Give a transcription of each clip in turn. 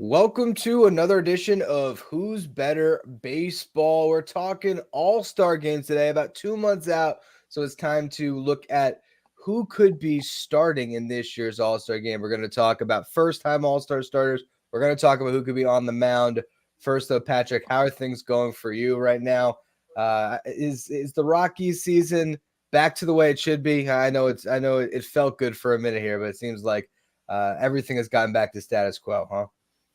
Welcome to another edition of Who's Better Baseball. We're talking all-star games today, about 2 months out. So it's time to look at who could be starting in this year's all-star game. We're going to talk about first-time all-star starters. We're going to talk about who could be on the mound. First, though, Patrick, how are things going for you right now? Is the Rockies season back to the way it should be? I know it felt good for a minute here, but it seems like everything has gotten back to status quo, huh?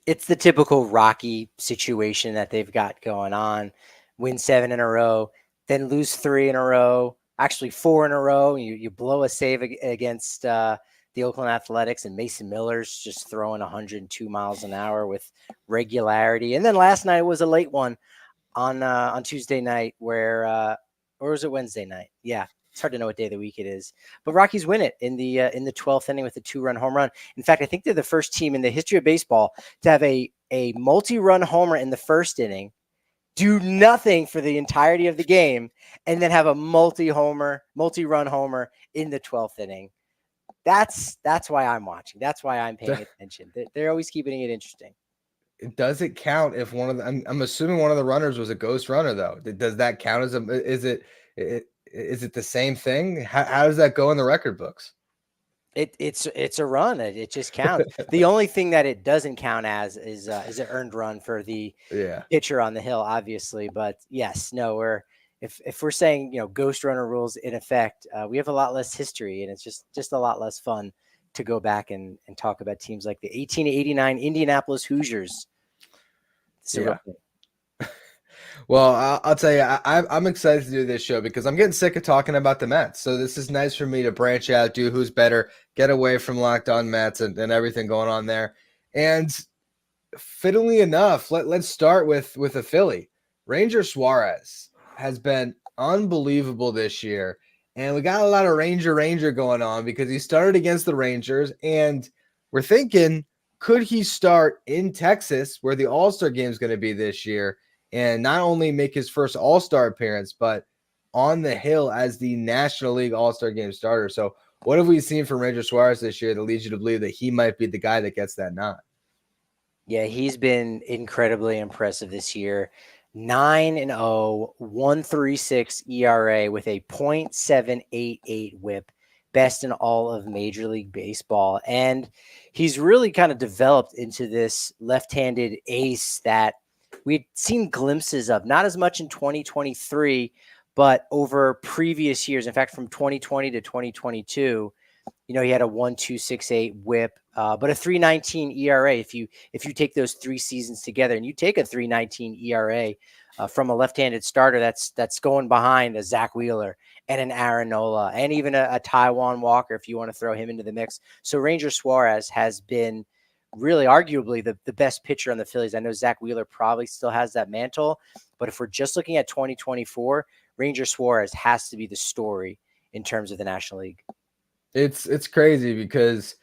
It's the typical Rocky situation that they've got going on. Win 7 in a row, then lose 3 in a row, actually 4 in a row. You blow a save against the Oakland Athletics, and Mason Miller's just throwing 102 miles an hour with regularity. And then last night was a late one on Tuesday night or was it Wednesday night? Yeah. It's hard to know what day of the week it is, but Rockies win it in the 12th inning with a 2-run home run. In fact, I think they're the first team in the history of baseball to have a multi-run homer in the first inning, do nothing for the entirety of the game, and then have a multi-run homer in the 12th inning. That's why I'm watching. That's why I'm paying attention. They're always keeping it interesting. Does it count if one of the, I'm assuming one of the runners was a ghost runner though? Does that count as is it the same thing? How does that go in the record books? It's a run. It just counts. The only thing that it doesn't count as is an earned run for the pitcher on the hill, obviously. But yes, no, if we're saying ghost runner rules in effect, we have a lot less history, and it's just a lot less fun to go back and talk about teams like the 1889 Indianapolis Hoosiers. Yeah. Well, I'll tell you, I'm excited to do this show because I'm getting sick of talking about the Mets. So this is nice for me to branch out, do who's better, get away from Locked On Mets and everything going on there. And fittingly enough, let's start with a Philly. Ranger Suarez has been unbelievable this year. And we got a lot of Ranger going on because he started against the Rangers. And we're thinking, could he start in Texas where the All-Star game is going to be this year? And not only make his first All-Star appearance, but on the hill as the National League All-Star Game starter. So what have we seen from Ranger Suarez this year that leads you to believe that he might be the guy that gets that nod? Yeah, he's been incredibly impressive this year. 9-0, 1.36 ERA with a .788 whip, best in all of Major League Baseball. And he's really kind of developed into this left-handed ace that we'd seen glimpses of, not as much in 2023, but over previous years. In fact, from 2020 to 2022, he had a 1.268 whip, but a 3.19 ERA. If you take those 3 seasons together and you take a 3.19 ERA from a left-handed starter, that's going behind a Zach Wheeler and an Aaron Nola and even a Taijuan Walker, if you want to throw him into the mix. So Ranger Suarez has been really arguably the best pitcher on the Phillies. I know Zach Wheeler probably still has that mantle, but if we're just looking at 2024, Ranger Suarez has to be the story in terms of the National League. It's crazy because,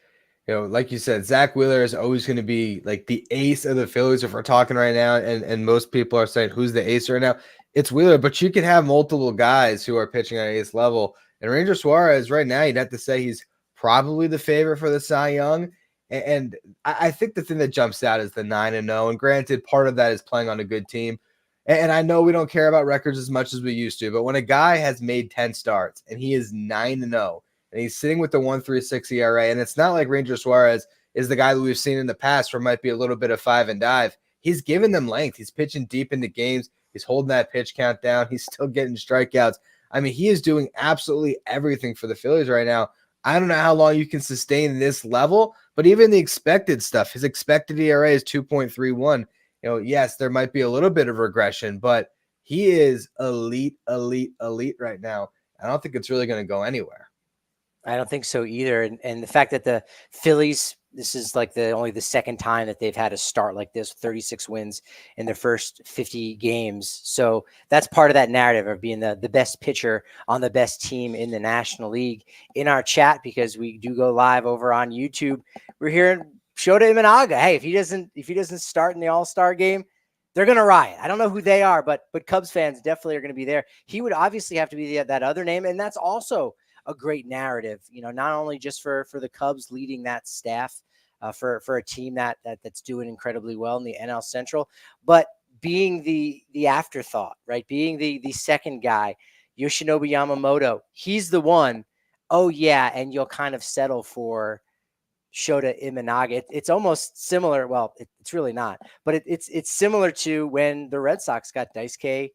like you said, Zach Wheeler is always going to be like the ace of the Phillies if we're talking right now. And most people are saying, who's the ace right now? It's Wheeler, but you can have multiple guys who are pitching at ace level. And Ranger Suarez right now, you'd have to say he's probably the favorite for the Cy Young. And I think the thing that jumps out is the 9-0. And granted, part of that is playing on a good team. And I know we don't care about records as much as we used to, but when a guy has made 10 starts and he is 9-0, and he's sitting with the 1.36 ERA, and it's not like Ranger Suarez is the guy that we've seen in the past where it might be a little bit of 5 and dive. He's giving them length. He's pitching deep into games. He's holding that pitch count down. He's still getting strikeouts. I mean, he is doing absolutely everything for the Phillies right now. I don't know how long you can sustain this level, but even the expected stuff, his expected ERA is 2.31. Yes, there might be a little bit of regression, but he is elite right now. I don't think it's really going to go anywhere. I don't think so either. And the fact that the Phillies, this is like only the second time that they've had a start like this, 36 wins in their first 50 games. So that's part of that narrative of being the best pitcher on the best team in the National League. In our chat, because we do go live over on YouTube, we're hearing Shota Imanaga. Hey, if he doesn't start in the All-Star game, they're going to riot. I don't know who they are, but Cubs fans definitely are going to be there. He would obviously have to be that other name, and that's also a great narrative, not only just for the Cubs leading that staff, for a team that's doing incredibly well in the NL Central. But being the afterthought, right? Being the second guy, Yoshinobu Yamamoto, he's the one. Oh yeah, and you'll kind of settle for Shota Imanaga. It's almost similar. Well, it's really not, but it's similar to when the Red Sox got Daisuke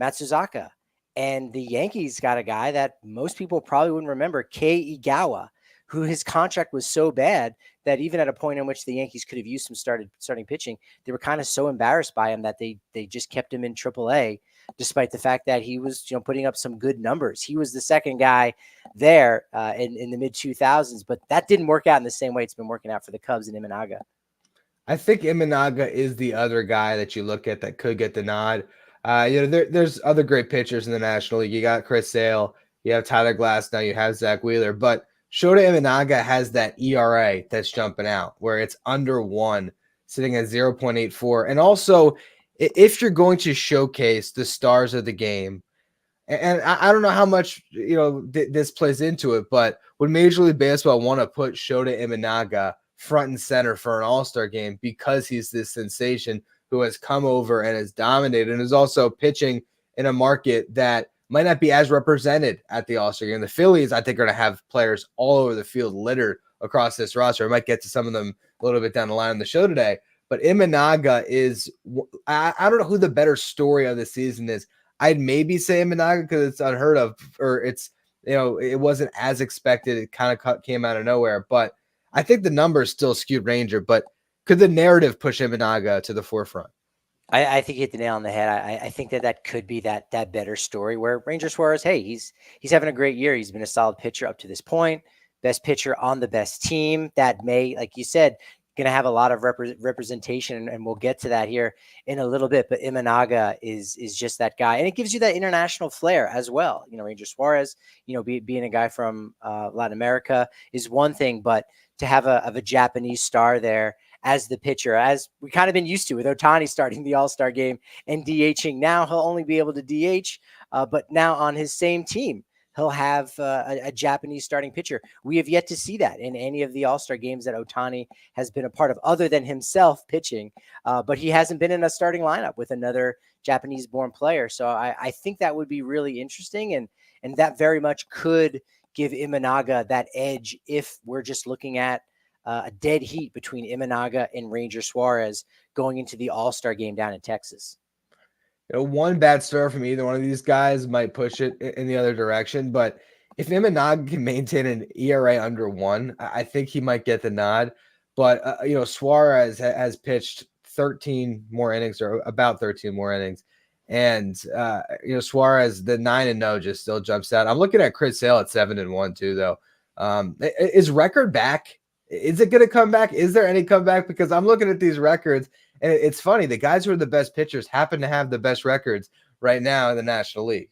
Matsuzaka, and the Yankees got a guy that most people probably wouldn't remember, Kei Igawa, who his contract was so bad that even at a point in which the Yankees could have used some starting pitching, they were kind of so embarrassed by him that they just kept him in AAA, despite the fact that he was putting up some good numbers. He was the second guy there in the mid 2000s, but that didn't work out in the same way it's been working out for the Cubs and Imanaga. I think Imanaga is the other guy that you look at that could get the nod. There's other great pitchers in the National League. You got Chris Sale, you have Tyler Glass, now you have Zach Wheeler, but Shota Imanaga has that ERA that's jumping out where it's under 1, sitting at 0.84. And also, if you're going to showcase the stars of the game, and I don't know how much this plays into it, but would Major League Baseball want to put Shota Imanaga front and center for an All-Star game because he's this sensation who has come over and has dominated and is also pitching in a market that might not be as represented at the All-Star game. The Phillies, I think, are going to have players all over the field littered across this roster. I might get to some of them a little bit down the line on the show today. But Imanaga is, I don't know who the better story of the season is. I'd maybe say Imanaga because it's unheard of, or it's, it wasn't as expected. It kind of came out of nowhere. But I think the numbers still skewed Ranger. But could the narrative push Imanaga to the forefront? I think you hit the nail on the head. I think that could be that better story where Ranger Suarez, hey, he's having a great year. He's been a solid pitcher up to this point, best pitcher on the best team. That may, like you said, going to have a lot of representation, and we'll get to that here in a little bit. But Imanaga is just that guy, and it gives you that international flair as well. Ranger Suarez, being a guy from Latin America is one thing, but to have a Japanese star there as the pitcher, as we kind of been used to with Ohtani starting the All-Star game and DHing. Now he'll only be able to DH, but now on his same team, he'll have a Japanese starting pitcher. We have yet to see that in any of the All-Star games that Ohtani has been a part of, other than himself pitching. But he hasn't been in a starting lineup with another Japanese-born player. So I think that would be really interesting, and that very much could give Imanaga that edge if we're just looking at a dead heat between Imanaga and Ranger Suarez going into the All-Star game down in Texas. One bad start from either one of these guys might push it in the other direction. But if Imanaga can maintain an ERA under 1, I think he might get the nod. But, Suarez has pitched 13 more innings, or about 13 more innings. And, Suarez, the 9-0 just still jumps out. I'm looking at Chris Sale at 7-1 too, though. Is record back? Is it going to come back? Is there any comeback? Because I'm looking at these records, and it's funny. The guys who are the best pitchers happen to have the best records right now in the National League.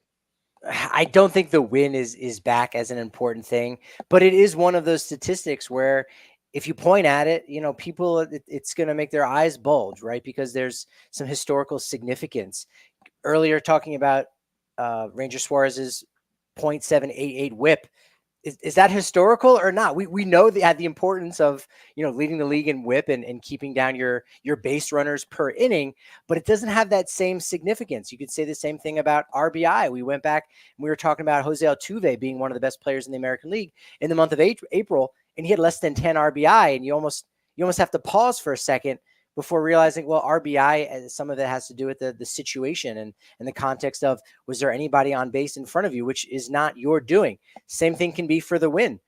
I don't think the win is back as an important thing, but it is one of those statistics where if you point at it, people, it's going to make their eyes bulge, right? Because there's some historical significance. Earlier talking about Ranger Suarez's .788 whip. Is that historical or not? We know the importance of, leading the league in whip and keeping down your base runners per inning, but it doesn't have that same significance. You could say the same thing about RBI. We went back and we were talking about Jose Altuve being one of the best players in the American League in the month of April, and he had less than 10 RBI, and you almost have to pause for a second before realizing, well, RBI, some of it has to do with the situation and the context of, was there anybody on base in front of you, which is not your doing. Same thing can be for the win.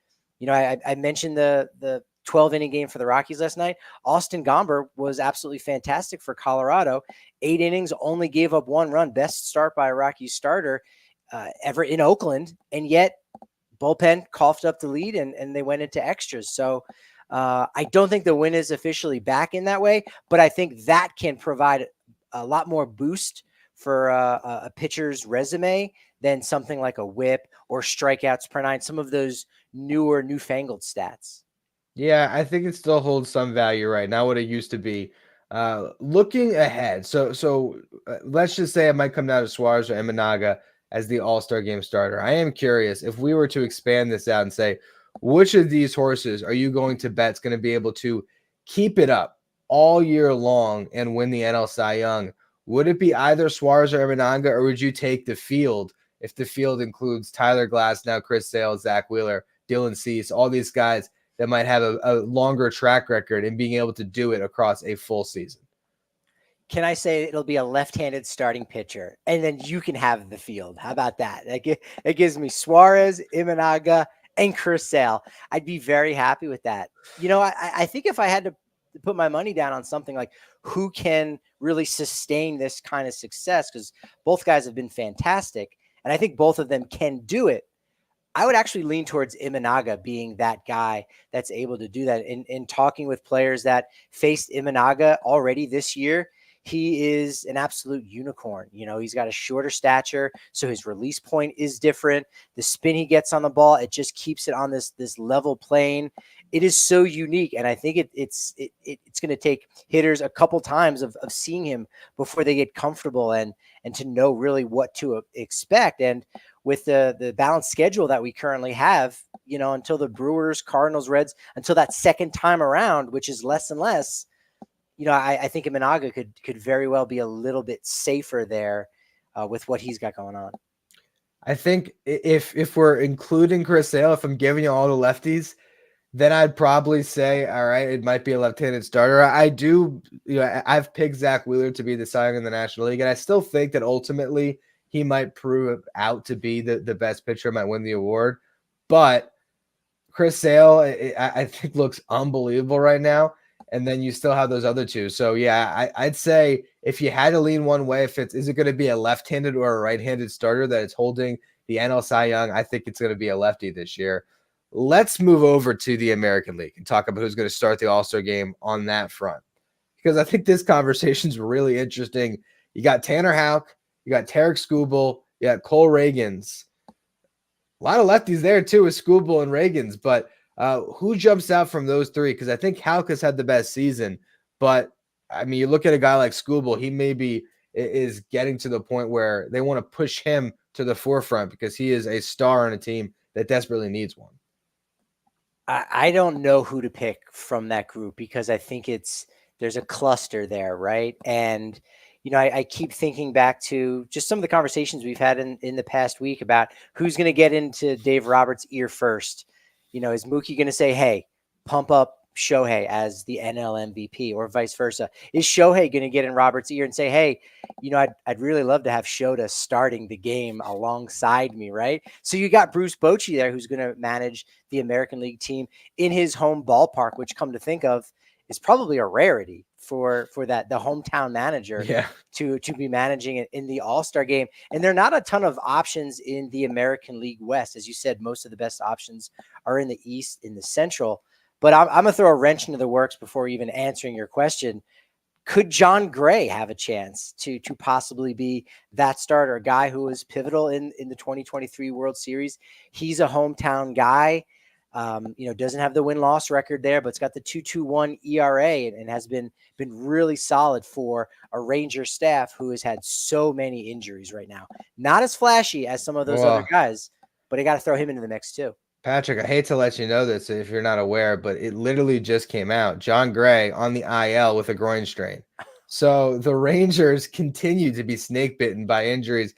I mentioned the 12-inning game for the Rockies last night. Austin Gomber was absolutely fantastic for Colorado. 8 innings, only gave up 1 run, best start by a Rockies starter ever in Oakland, and yet bullpen coughed up the lead and they went into extras. So I don't think the win is officially back in that way, but I think that can provide a lot more boost for a pitcher's resume than something like a whip or strikeouts per 9, some of those newfangled stats. Yeah, I think it still holds some value right now, what it used to be. Looking ahead, so let's just say it might come down to Suarez or Imanaga as the All-Star game starter. I am curious if we were to expand this out and say, which of these horses are you going to bet is going to be able to keep it up all year long and win the NL Cy Young, would it be either Suarez or Imanaga, or would you take the field if the field includes Tyler Glass, now Chris Sale, Zach Wheeler, Dylan Cease, all these guys that might have a longer track record in being able to do it across a full season? Can I say it'll be a left-handed starting pitcher, and then you can have the field? How about that? It gives me Suarez, Imanaga, and Chris Sale. I'd be very happy with that. I think if I had to put my money down on something like who can really sustain this kind of success, because both guys have been fantastic, and I think both of them can do it, I would actually lean towards Imanaga being that guy that's able to do that. In talking with players that faced Imanaga already this year, he is an absolute unicorn. He's got a shorter stature, so his release point is different. The spin he gets on the ball, it just keeps it on this level plane. It is so unique, and I think it's going to take hitters a couple times of seeing him before they get comfortable and to know really what to expect. And with the balanced schedule that we currently have, until the Brewers, Cardinals, Reds, until that second time around, which is less and less, I think Imanaga could very well be a little bit safer there with what he's got going on. I think if we're including Chris Sale, if I'm giving you all the lefties, then I'd probably say, all right, it might be a left-handed starter. I've picked Zach Wheeler to be the Cy Young in the National League, and I still think that ultimately he might prove out to be the best pitcher, might win the award. But Chris Sale, I think, looks unbelievable right now. And then you still have those other two. So, yeah, I'd say if you had to lean one way, is it going to be a left-handed or a right-handed starter that is holding the NL Cy Young? I think it's going to be a lefty this year. Let's move over to the American League and talk about who's going to start the All-Star game on that front, because I think this conversation is really interesting. You got Tanner Houck, you got Tarek Skubal, you got Cole Reagans. A lot of lefties there too with Skubal and Reagans, but who jumps out from those three? Because I think Houck has had the best season, but I mean, you look at a guy like Skubal, he maybe is getting to the point where they want to push him to the forefront because he is a star on a team that desperately needs one. I don't know who to pick from that group because I think there's a cluster there, right? And I keep thinking back to just some of the conversations we've had in the past week about who's going to get into Dave Roberts' ear first. Is Mookie going to say, hey, pump up Shohei as the NL MVP, or vice versa? Is Shohei going to get in Roberts' ear and say, hey, I'd really love to have Shota starting the game alongside me, right? So you got Bruce Bochy there, who's going to manage the American League team in his home ballpark, which, come to think of, is probably a rarity for the hometown manager to be managing it in the All-Star game. And there are not a ton of options in the American League West. As you said, most of the best options are in the East, in the Central. But I'm going to throw a wrench into the works before even answering your question. Could John Gray have a chance to possibly be that starter, a guy who was pivotal in the 2023 World Series? He's a hometown guy. Doesn't have the win-loss record there, but it's got the 2.21 ERA and has been really solid for a Ranger staff who has had so many injuries right now. Not as flashy as some of those other guys, but I got to throw him into the mix too. Patrick, I hate to let you know this if you're not aware, but it literally just came out. John Gray on the IL with a groin strain. So the Rangers continue to be snake bitten by injuries.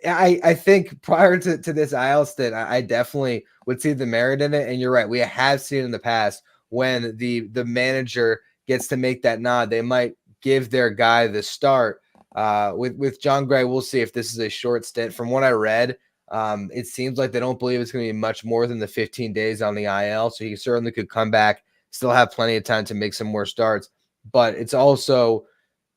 I think prior to this IL stint, I definitely would see the merit in it. And you're right. We have seen in the past when the manager gets to make that nod, they might give their guy the start. With John Gray, we'll see if this is a short stint. From what I read, it seems like they don't believe it's going to be much more than the 15 days on the IL. So he certainly could come back, still have plenty of time to make some more starts. But it's also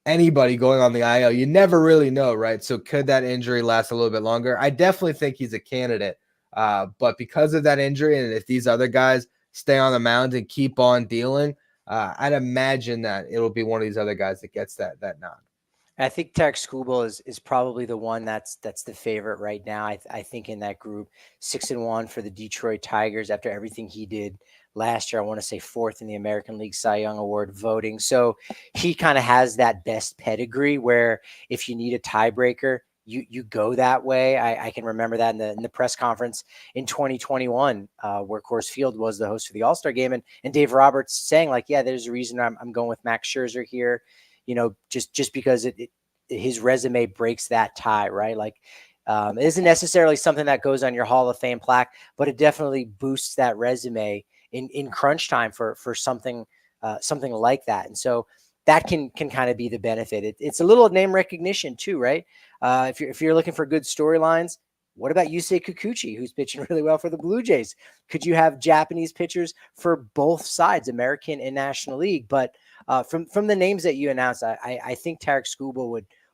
anybody going on the IL. You never really know, right? So could that injury last a little bit longer? I definitely think he's a candidate. But because of that injury, and if these other guys stay on the mound and keep on dealing, I'd imagine that it'll be one of these other guys that gets that nod. I think Tarek Skubal is probably the one that's the favorite right now. I think in that group, 6-1 for the Detroit Tigers after everything he did last year. I want to say 4th in the American League Cy Young Award voting. So he kind of has that best pedigree where if you need a tiebreaker, you go that way. I can remember that in the press conference in 2021, where Coors Field was the host for the All-Star game, and Dave Roberts saying like, yeah, there's a reason I'm going with Max Scherzer here, just because his resume breaks that tie, right? Like, it isn't necessarily something that goes on your Hall of Fame plaque, but it definitely boosts that resume in crunch time for something like that. And so that can kind of be the benefit. It's a little name recognition too, right? If you're looking for good storylines, what about Yusei Kikuchi, who's pitching really well for the Blue Jays? Could you have Japanese pitchers for both sides, American and National League? But from the names that you announced, I think Tarek Skubal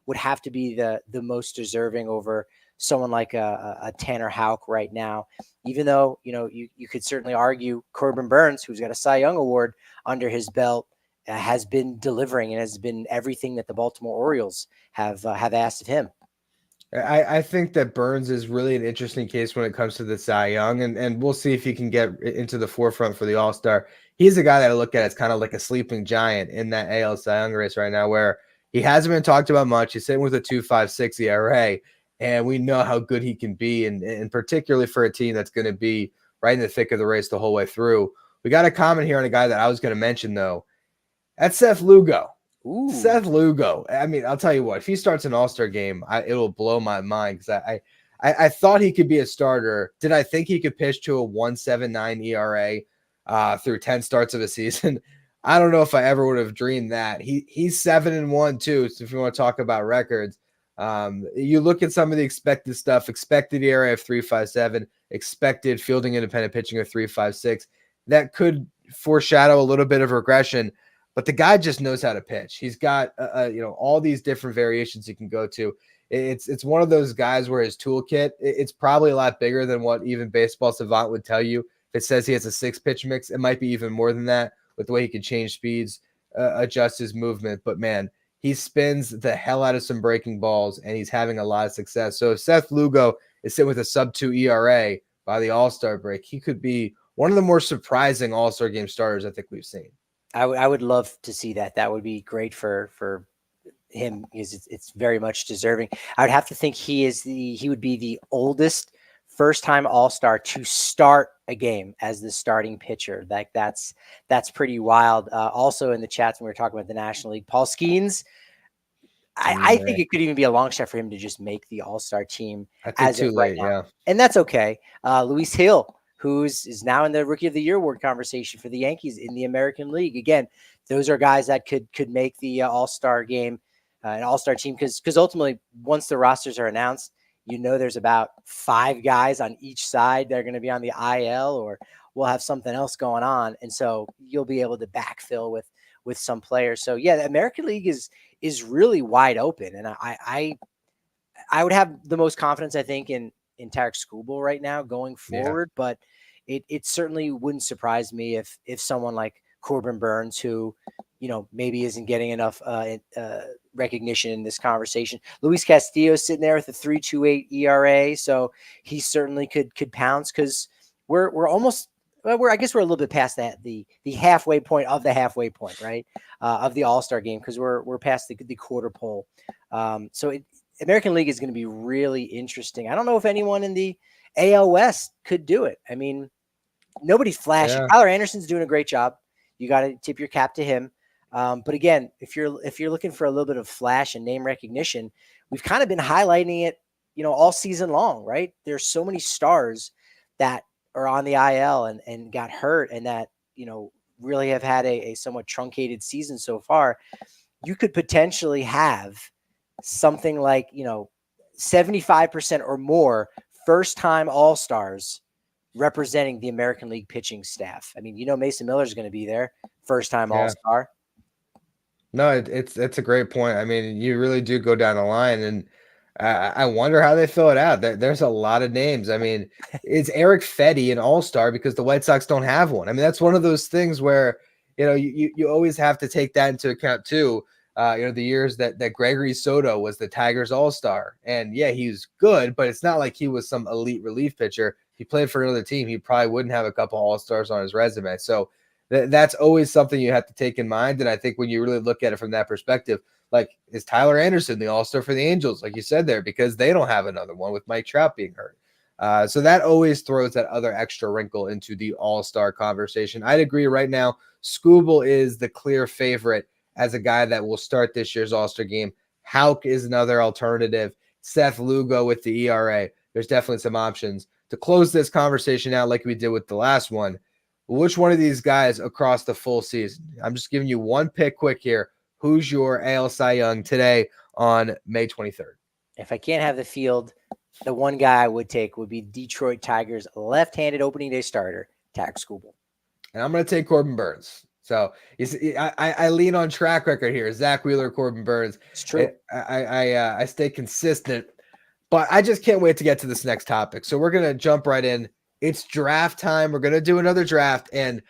would have to be the most deserving over someone like a Tanner Houck right now. Even though you could certainly argue Corbin Burns, who's got a Cy Young award under his belt, has been delivering and has been everything that the Baltimore Orioles have asked of him. I think that Burns is really an interesting case when it comes to the Cy Young, and we'll see if he can get into the forefront for the All-Star. He's a guy that I look at as kind of like a sleeping giant in that AL Cy Young race right now, where he hasn't been talked about much. He's sitting with a 2.56 ERA, and we know how good he can be, and particularly for a team that's going to be right in the thick of the race the whole way through. We got a comment here on a guy that I was going to mention, though. That's Seth Lugo. Ooh. Seth Lugo. I mean, I'll tell you what, if he starts an All-Star game, it'll blow my mind, because I thought he could be a starter. Did I think he could pitch to a 1.79 ERA through 10 starts of a season? I don't know if I ever would have dreamed that. He's 7-1 too. So if you want to talk about records, you look at some of the expected stuff, expected ERA of 3.57, expected fielding independent pitching of 3.56. That could foreshadow a little bit of regression. But the guy just knows how to pitch. He's got all these different variations he can go to. It's one of those guys where his toolkit, it's probably a lot bigger than what even Baseball Savant would tell you. If it says he has a 6-pitch mix, it might be even more than that, with the way he can change speeds, adjust his movement. But man, he spins the hell out of some breaking balls, and he's having a lot of success. So if Seth Lugo is sitting with a sub-2 ERA by the All-Star break, he could be one of the more surprising All-Star game starters I think we've seen. I would love to see that. That would be great for him, because it's very much deserving. I would have to think he would be the oldest first-time All-Star to start a game as the starting pitcher. Like that's pretty wild. Also in the chats when we were talking about the National League, Paul Skeens, I think it could even be a long shot for him to just make the All-Star team as too of right late, now. yeah. And that's okay. Luis Hill, who is now in the Rookie of the Year award conversation for the Yankees in the American League. Again, those are guys that could make the All-Star game, an All-Star team, because ultimately, once the rosters are announced, there's about 5 guys on each side that are going to be on the IL, or we'll have something else going on, and so you'll be able to backfill with some players. So yeah, the American League is really wide open, and I would have the most confidence, I think, in Tarek Skubal right now going forward, but it certainly wouldn't surprise me if someone like Corbin Burns, who maybe isn't getting enough recognition in this conversation. Luis Castillo sitting there with a 3.28 ERA, so he certainly could pounce, because we're almost. Well, I guess we're a little bit past that the halfway point of the halfway point, right, of the All-Star game, because we're past the quarter pole. So American League is going to be really interesting. I don't know if anyone in the AL West could do it. I mean, nobody's flashy. Yeah. Tyler Anderson's doing a great job. You got to tip your cap to him. But again, if you're looking for a little bit of flash and name recognition, we've kind of been highlighting it, all season long, right? There's so many stars that are on the IL and got hurt, and that, really have had a somewhat truncated season so far. You could potentially have something like, 75% or more first-time All-Stars representing the American League pitching staff. I mean, Mason Miller is going to be there, first-time All-Star. No, it's a great point. I mean, you really do go down the line, and I wonder how they fill it out. There's a lot of names. I mean, is Eric Fedde an All-Star because the White Sox don't have one? I mean, that's one of those things where, you always have to take that into account too. The years that Gregory Soto was the Tigers All-Star, and yeah, he's good, but it's not like he was some elite relief pitcher. If he played for another team, he probably wouldn't have a couple All-Stars on his resume. So That's always something you have to take in mind. And I think when you really look at it from that perspective, like, is Tyler Anderson the all-star for the Angels, like you said there, because they don't have another one with Mike Trout being hurt. So that always throws that other extra wrinkle into the all-star conversation. I'd agree right now, Skubal is the clear favorite as a guy that will start this year's all-star game. Houck is another alternative. Seth Lugo with the ERA. There's definitely some options. To close this conversation out like we did with the last one, which one of these guys across the full season? I'm just giving you one pick quick here. Who's your AL Cy Young today on May 23rd? If I can't have the field, the one guy I would take would be Detroit Tigers left-handed opening day starter, Tack Skubal. And I'm going to take Corbin Burns. So you see, I lean on track record here. Zach Wheeler, Corbin Burns. It's true. I stay consistent, but I just can't wait to get to this next topic. So we're going to jump right in. It's draft time. We're going to do another draft, and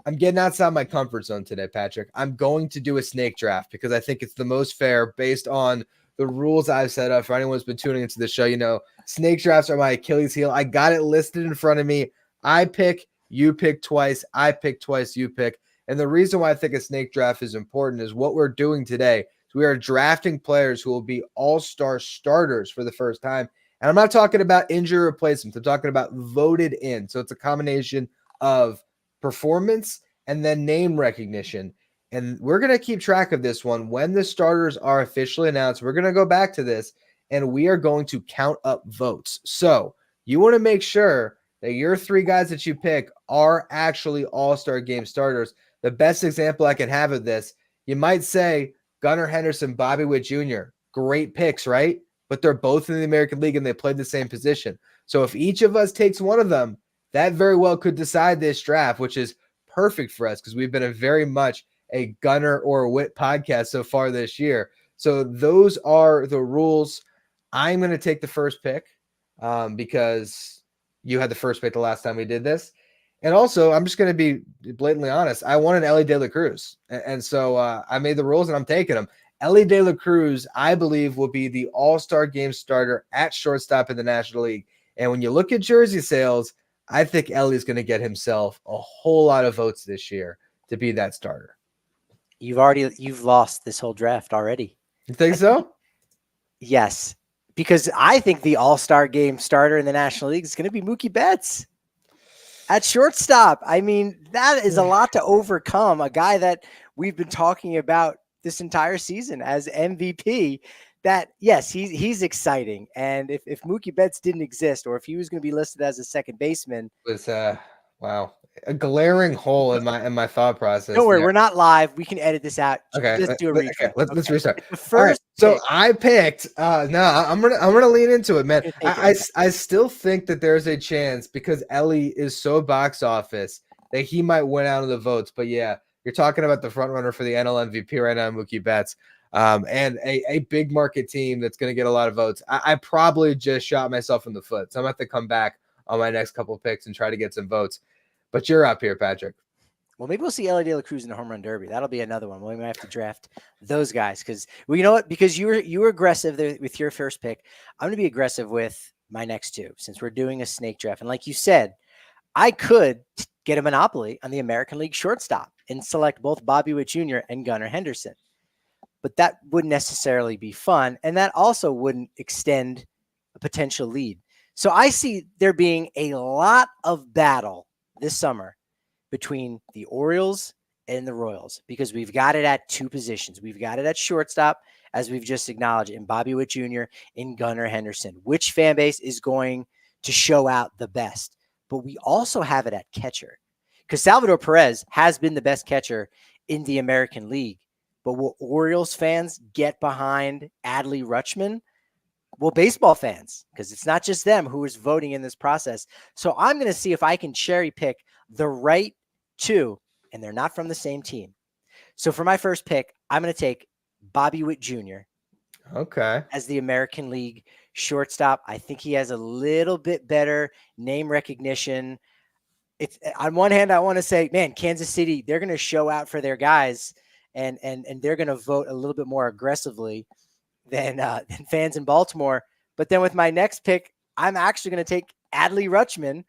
I'm getting outside my comfort zone today, Patrick. I'm going to do a snake draft because I think it's the most fair based on the rules I've set up. For anyone who's been tuning into the show, you know, snake drafts are my Achilles heel. I got it listed in front of me. I pick, you pick twice. I pick twice, you pick. And the reason why I think a snake draft is important is what we're doing today. So we are drafting players who will be all-star starters for the first time. And I'm not talking about injury replacements. I'm talking about voted in. So it's a combination of performance and then name recognition. And we're going to keep track of this one. When the starters are officially announced, we're going to go back to this, and we are going to count up votes. So you want to make sure that your three guys that you pick are actually all-star game starters. The best example I can have of this, you might say Gunnar Henderson, Bobby Witt Jr., great picks, right? But they're both in the American League and they played the same position. So if each of us takes one of them, that very well could decide this draft, which is perfect for us because we've been very much a Gunnar or Witt podcast so far this year. So those are the rules. I'm going to take the first pick because you had the first pick the last time we did this. And also, I'm just going to be blatantly honest. I wanted Elly De La Cruz. And so I made the rules and I'm taking him. Elly De La Cruz, I believe, will be the all-star game starter at shortstop in the National League. And when you look at jersey sales, I think Ellie's going to get himself a whole lot of votes this year to be that starter. You've lost this whole draft already. You think so? Yes, because I think the all-star game starter in the National League is going to be Mookie Betts at shortstop. I mean, that is a lot to overcome. A guy that we've been talking about this entire season as MVP, that yes, he's exciting. And if Mookie Betts didn't exist, or if he was going to be listed as a second baseman, was wow, a glaring hole in my thought process. Don't worry, we're not live. We can edit this out. Okay, let's do a retake. Okay, let's restart. The first so I picked. I'm gonna lean into it, man. I still think that there's a chance because Elly is so box office that he might win out of the votes. But yeah, you're talking about the front runner for the NL MVP right now, Mookie Betts, and a big market team that's going to get a lot of votes. I probably just shot myself in the foot, so I'm going to have to come back on my next couple of picks and try to get some votes. But you're up here, Patrick. Well, maybe we'll see Elly De La Cruz in the home run derby. That'll be another one. We might have to draft those guys because, well, you know what? Because you were aggressive there with your first pick. I'm going to be aggressive with my next two since we're doing a snake draft. And like you said, I could get a monopoly on the American League shortstop and select both Bobby Witt Jr. and Gunnar Henderson. But that wouldn't necessarily be fun. And that also wouldn't extend a potential lead. So I see there being a lot of battle this summer between the Orioles and the Royals because we've got it at two positions. We've got it at shortstop, as we've just acknowledged, in Bobby Witt Jr. and Gunnar Henderson. Which fan base is going to show out the best? But we also have it at catcher because Salvador Perez has been the best catcher in the American League. But will Orioles fans get behind Adley Rutschman? Well, baseball fans, because it's not just them who is voting in this process. So I'm going to see if I can cherry pick the right two, and they're not from the same team. So for my first pick, I'm going to take Bobby Witt Jr. Okay. As the American League shortstop. I think he has a little bit better name recognition. It's on one hand, I want to say, man, Kansas City, they're going to show out for their guys and they're going to vote a little bit more aggressively than fans in Baltimore. But then with my next pick, I'm actually going to take Adley Rutschman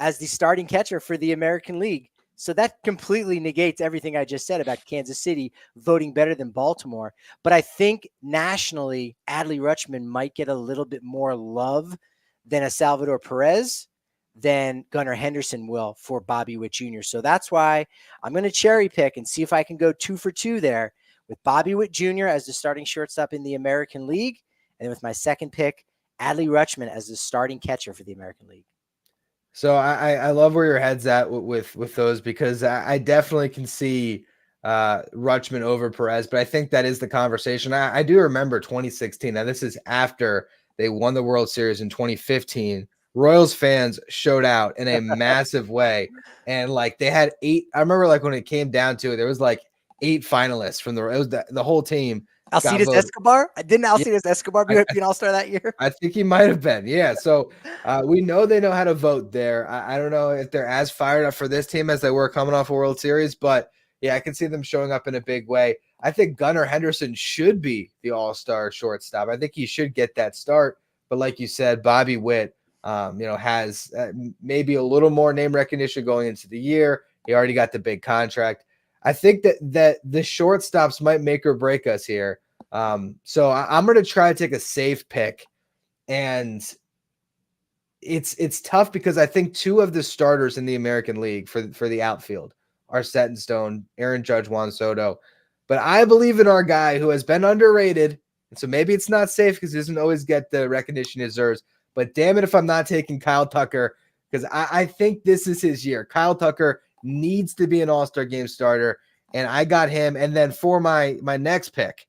as the starting catcher for the American League. So that completely negates everything I just said about Kansas City voting better than Baltimore. But I think nationally, Adley Rutschman might get a little bit more love than a Salvador Perez than Gunnar Henderson will for Bobby Witt Jr. So that's why I'm going to cherry pick and see if I can go 2 for 2 there with Bobby Witt Jr. as the starting shortstop in the American League. And with my second pick, Adley Rutschman as the starting catcher for the American League. So I love where your head's at with those, because I definitely can see Rutschman over Perez, but I think that is the conversation. I do remember 2016. Now this is after they won the World Series in 2015. Royals fans showed out in a massive way, and like they had 8. I remember like when it came down to it, there was like 8 finalists from the whole team got Alcides voted. Escobar? Didn't Yeah, Alcides Escobar be an all-star that year? I think he might have been. Yeah. So we know they know how to vote there. I don't know if they're as fired up for this team as they were coming off a World Series, but yeah, I can see them showing up in a big way. I think Gunnar Henderson should be the all-star shortstop. I think he should get that start. But like you said, Bobby Witt, has maybe a little more name recognition going into the year. He already got the big contract. I think that the shortstops might make or break us here. So I'm going to try to take a safe pick, and it's tough because I think 2 of the starters in the American League for the outfield are set in stone, Aaron Judge, Juan Soto. But I believe in our guy who has been underrated. And so maybe it's not safe because he doesn't always get the recognition he deserves. But damn it if I'm not taking Kyle Tucker, because I think this is his year. Kyle Tucker needs to be an all-star game starter, and I got him. And then for my next pick,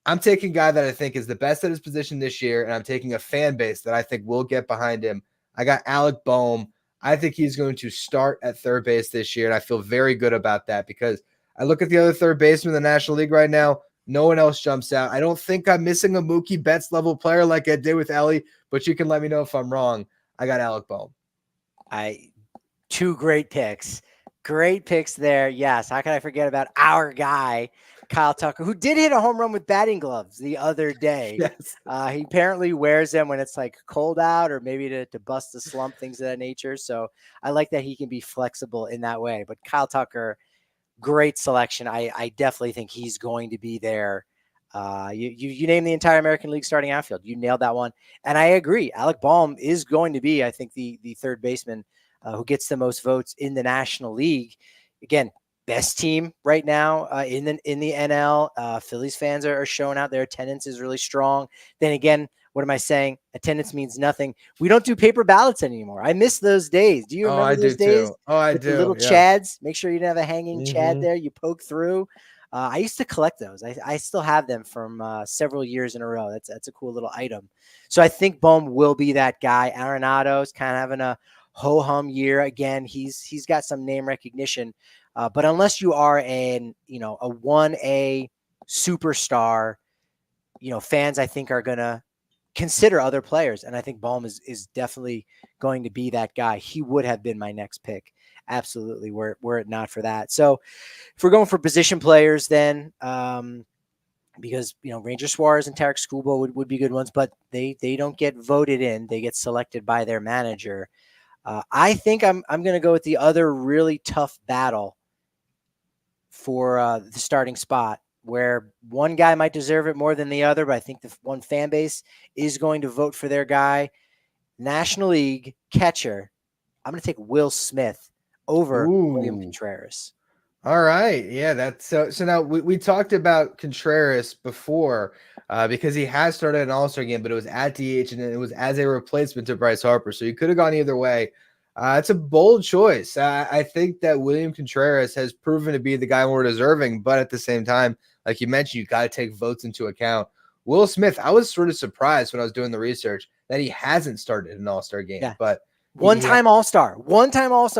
I'm taking a guy that I think is the best at his position this year, and I'm taking a fan base that I think will get behind him. I got Alec Boehm. I think he's going to start at third base this year, and I feel very good about that because I look at the other third baseman in the National League right now. No one else jumps out. I don't think I'm missing a Mookie Betts level player like I did with Ellie, but you can let me know if I'm wrong. I got Alec Boehm. 2 great picks. Great picks there. Yes. How can I forget about our guy, Kyle Tucker, who did hit a home run with batting gloves the other day. Yes. He apparently wears them when it's like cold out or maybe to bust the slump, things of that nature. So I like that he can be flexible in that way. But Kyle Tucker, great selection. I definitely think he's going to be there. You named the entire American League starting outfield. You nailed that one. And I agree. Alec Boehm is going to be, I think, the third baseman who gets the most votes in the National League. Again, best team right now in the NL. Phillies fans are showing out. Their attendance is really strong. Then again, what am I saying? Attendance means nothing. We don't do paper ballots anymore. I miss those days. Do you remember those days? Too. Oh, I with do. The little yeah. chads. Make sure you didn't have a hanging chad there. You poke through. I used to collect those. I still have them from several years in a row. That's a cool little item. So I think Boehm will be that guy. Arenado's kind of having a ho-hum year. Again, he's got some name recognition. But unless you are a 1A superstar, fans I think are going to consider other players. And I think Boehm is definitely going to be that guy. He would have been my next pick. Absolutely. Were it not for that. So if we're going for position players, then because, Ranger Suarez and Tarek Skubal would be good ones, but they don't get voted in. They get selected by their manager. I think I'm going to go with the other really tough battle for the starting spot, where one guy might deserve it more than the other, but I think the one fan base is going to vote for their guy. National League catcher, I'm going to take Will Smith over William Contreras. All right. Yeah, that's so now we talked about Contreras before because he has started an all-star game, but it was at DH and it was as a replacement to Bryce Harper. So you could have gone either way. It's a bold choice. I think that William Contreras has proven to be the guy more deserving, but at the same time, like you mentioned, you got to take votes into account. Will Smith, I was sort of surprised when I was doing the research that he hasn't started an all-star game, but one-time all-star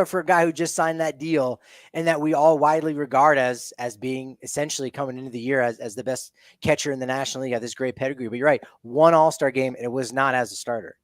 for a guy who just signed that deal and that we all widely regard as being essentially coming into the year as the best catcher in the National League, had this great pedigree. But you're right, one all-star game, and it was not as a starter.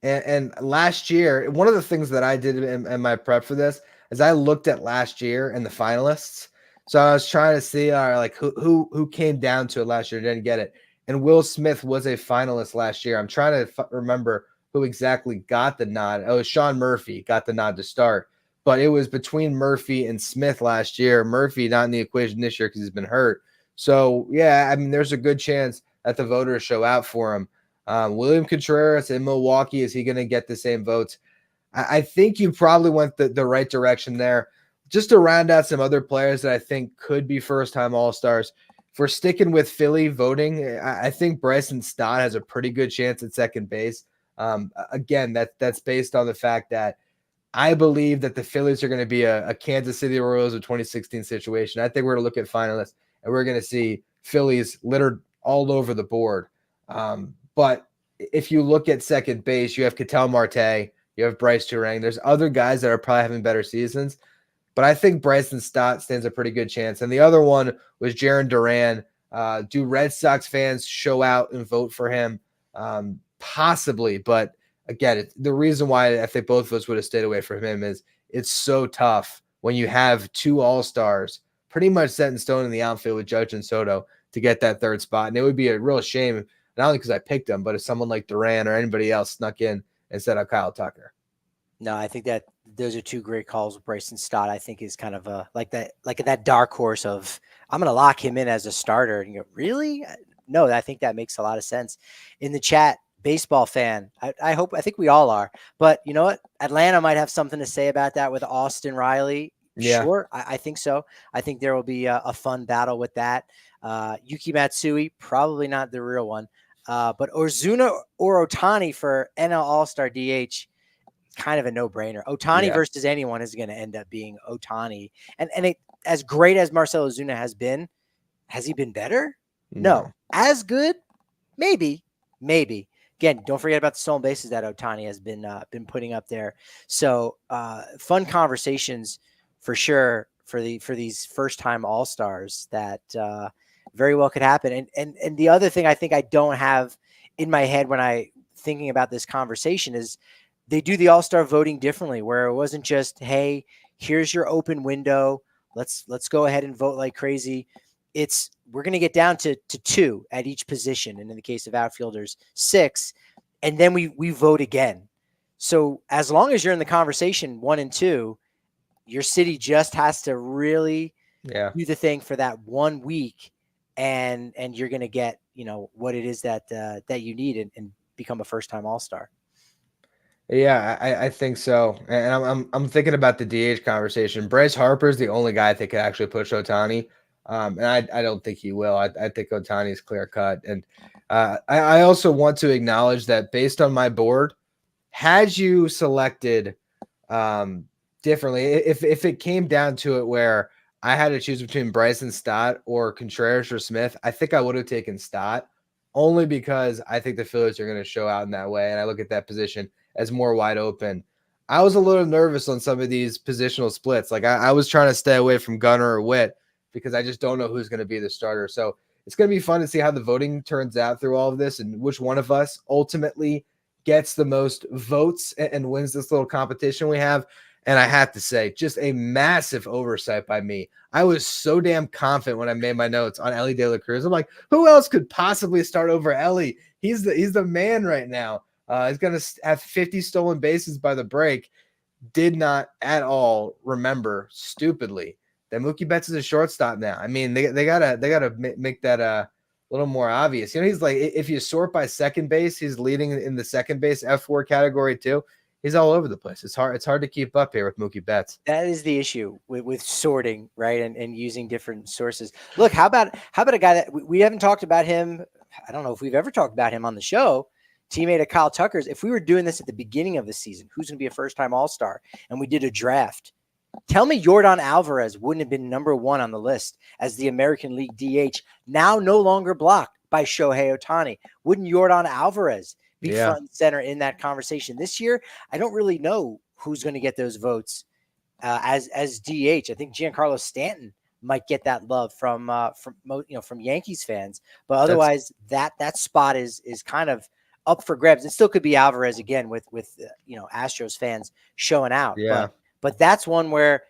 And last year, one of the things that I did in my prep for this is I looked at last year and the finalists. So I was trying to see like who came down to it last year and didn't get it. And Will Smith was a finalist last year. I'm trying to remember who exactly got the nod. Oh, Sean Murphy got the nod to start. but it was between Murphy and Smith last year. Murphy not in the equation this year because he's been hurt. So, yeah, I mean, there's a good chance that the voters show out for him. William Contreras in Milwaukee, is he going to get the same votes? I think you probably went the right direction there. Just to round out some other players that I think could be first-time All-Stars, if we're sticking with Philly voting, I think Bryson Stott has a pretty good chance at second base. Again, that's based on the fact that I believe that the Phillies are going to be a Kansas City Royals of 2016 situation. I think we're going to look at finalists, and we're going to see Phillies littered all over the board. But if you look at second base, you have Ketel Marte, you have Bryce Turang. There's other guys that are probably having better seasons, but I think Bryson Stott stands a pretty good chance. And the other one was Jarren Duran. Do Red Sox fans show out and vote for him? Possibly, but again, the reason why I think both of us would have stayed away from him is it's so tough when you have two All-Stars pretty much set in stone in the outfield with Judge and Soto to get that third spot. And it would be a real shame, not only because I picked him, but if someone like Duran or anybody else snuck in instead of Kyle Tucker. No, I think that those are two great calls. Bryson Stott, I think, is kind of like that dark horse of I'm going to lock him in as a starter. And you go, really? No, I think that makes a lot of sense. In the chat, baseball fan, I think we all are. But you know what? Atlanta might have something to say about that with Austin Riley. Yeah. Sure, I think so. I think there will be a fun battle with that. Yuki Matsui, probably not the real one. But Ozuna or Ohtani for NL All-Star DH, kind of a no-brainer. Ohtani versus anyone is going to end up being Ohtani. And as great as Marcell Ozuna has he been better? No. As good? Maybe. Again, don't forget about the stolen bases that Ohtani has been putting up there. So fun conversations for sure for these first-time All-Stars that very well could happen. And the other thing I think I don't have in my head when I thinking about this conversation is they do the All-Star voting differently, where it wasn't just, hey, here's your open window. Let's go ahead and vote like crazy. We're going to get down to 2 at each position. And in the case of outfielders, 6, and then we vote again. So as long as you're in the conversation 1 and 2, your city just has to really do the thing for that 1 week. And you're going to get, what it is that you need and become a first-time All-Star. Yeah, I think so. And I'm thinking about the DH conversation. Bryce Harper's the only guy I think could actually push Ohtani. And I don't think he will. I think Ohtani is clear cut. And I also want to acknowledge that based on my board, had you selected differently, if it came down to it where I had to choose between Bryson Stott or Contreras or Smith, I think I would have taken Stott, only because I think the Phillies are going to show out in that way. And I look at that position as more wide open. I was a little nervous on some of these positional splits. Like I was trying to stay away from Gunnar or Witt because I just don't know who's going to be the starter. So it's going to be fun to see how the voting turns out through all of this and which one of us ultimately gets the most votes and wins this little competition we have. And I have to say, just a massive oversight by me. I was so damn confident when I made my notes on Elly De La Cruz. I'm like, who else could possibly start over Elly? He's the man right now. He's going to have 50 stolen bases by the break. Did not at all remember, stupidly, that Mookie Betts is a shortstop now. I mean, they gotta make that a little more obvious. He's like, if you sort by second base, he's leading in the second base F4 category too. He's all over the place. It's hard to keep up here with Mookie Betts. That is the issue with sorting, right? And using different sources. Look, how about a guy that we haven't talked about him? I don't know if we've ever talked about him on the show. Teammate of Kyle Tucker's. If we were doing this at the beginning of the season, who's going to be a first-time All-Star, and we did a draft, tell me Yordan Alvarez wouldn't have been number 1 on the list as the American League DH, now no longer blocked by Shohei Ohtani. Wouldn't Yordan Alvarez be front and center in that conversation this year? I don't really know who's going to get those votes as DH. I think Giancarlo Stanton might get that love from Yankees fans, but otherwise that spot is kind of up for grabs. It still could be Alvarez again with Astros fans showing out. Yeah. But that's one where,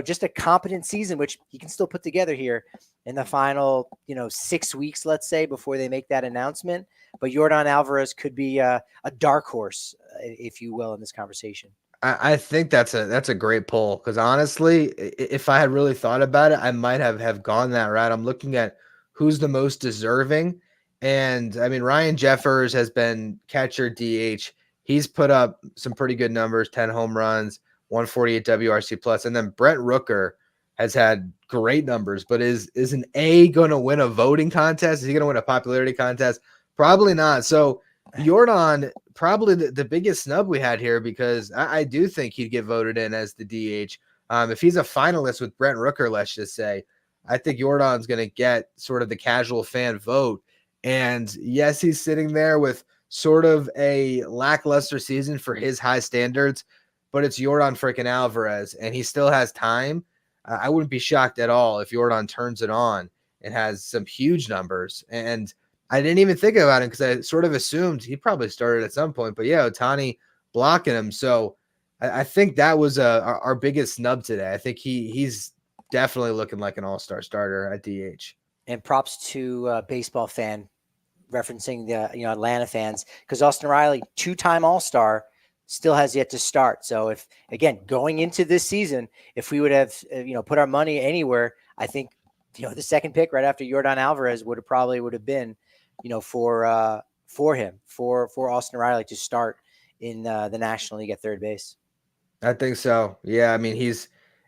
just a competent season, which he can still put together here in the final, 6 weeks, let's say, before they make that announcement. But Yordan Alvarez could be a dark horse, if you will, in this conversation. I think that's a great poll because honestly, if I had really thought about it, I might have gone that route. I'm looking at who's the most deserving, and I mean Ryan Jeffers has been catcher DH. He's put up some pretty good numbers: 10 home runs, 148 WRC plus, and then Brent Rooker has had great numbers. But is an A going to win a voting contest? Is he going to win a popularity contest? Probably not. So Jordan, probably the biggest snub we had here because I do think he'd get voted in as the DH. If he's a finalist with Brent Rooker, let's just say, I think Jordan's going to get sort of the casual fan vote. And yes, he's sitting there with sort of a lackluster season for his high standards, but it's Jordan freaking Alvarez, and he still has time. I wouldn't be shocked at all if Jordan turns it on and has some huge numbers. And I didn't even think about him because I sort of assumed he probably started at some point. But yeah, Ohtani blocking him. So I think that was our biggest snub today. I think he's definitely looking like an all-star starter at DH. And props to baseball fan referencing the Atlanta fans, because Austin Riley, 2-time All-Star, still has yet to start. So if again going into this season, if we would have put our money anywhere, I think the second pick right after Jordan Alvarez would have been for him for Austin Riley to start in the National League at third base. I think so. Yeah, I mean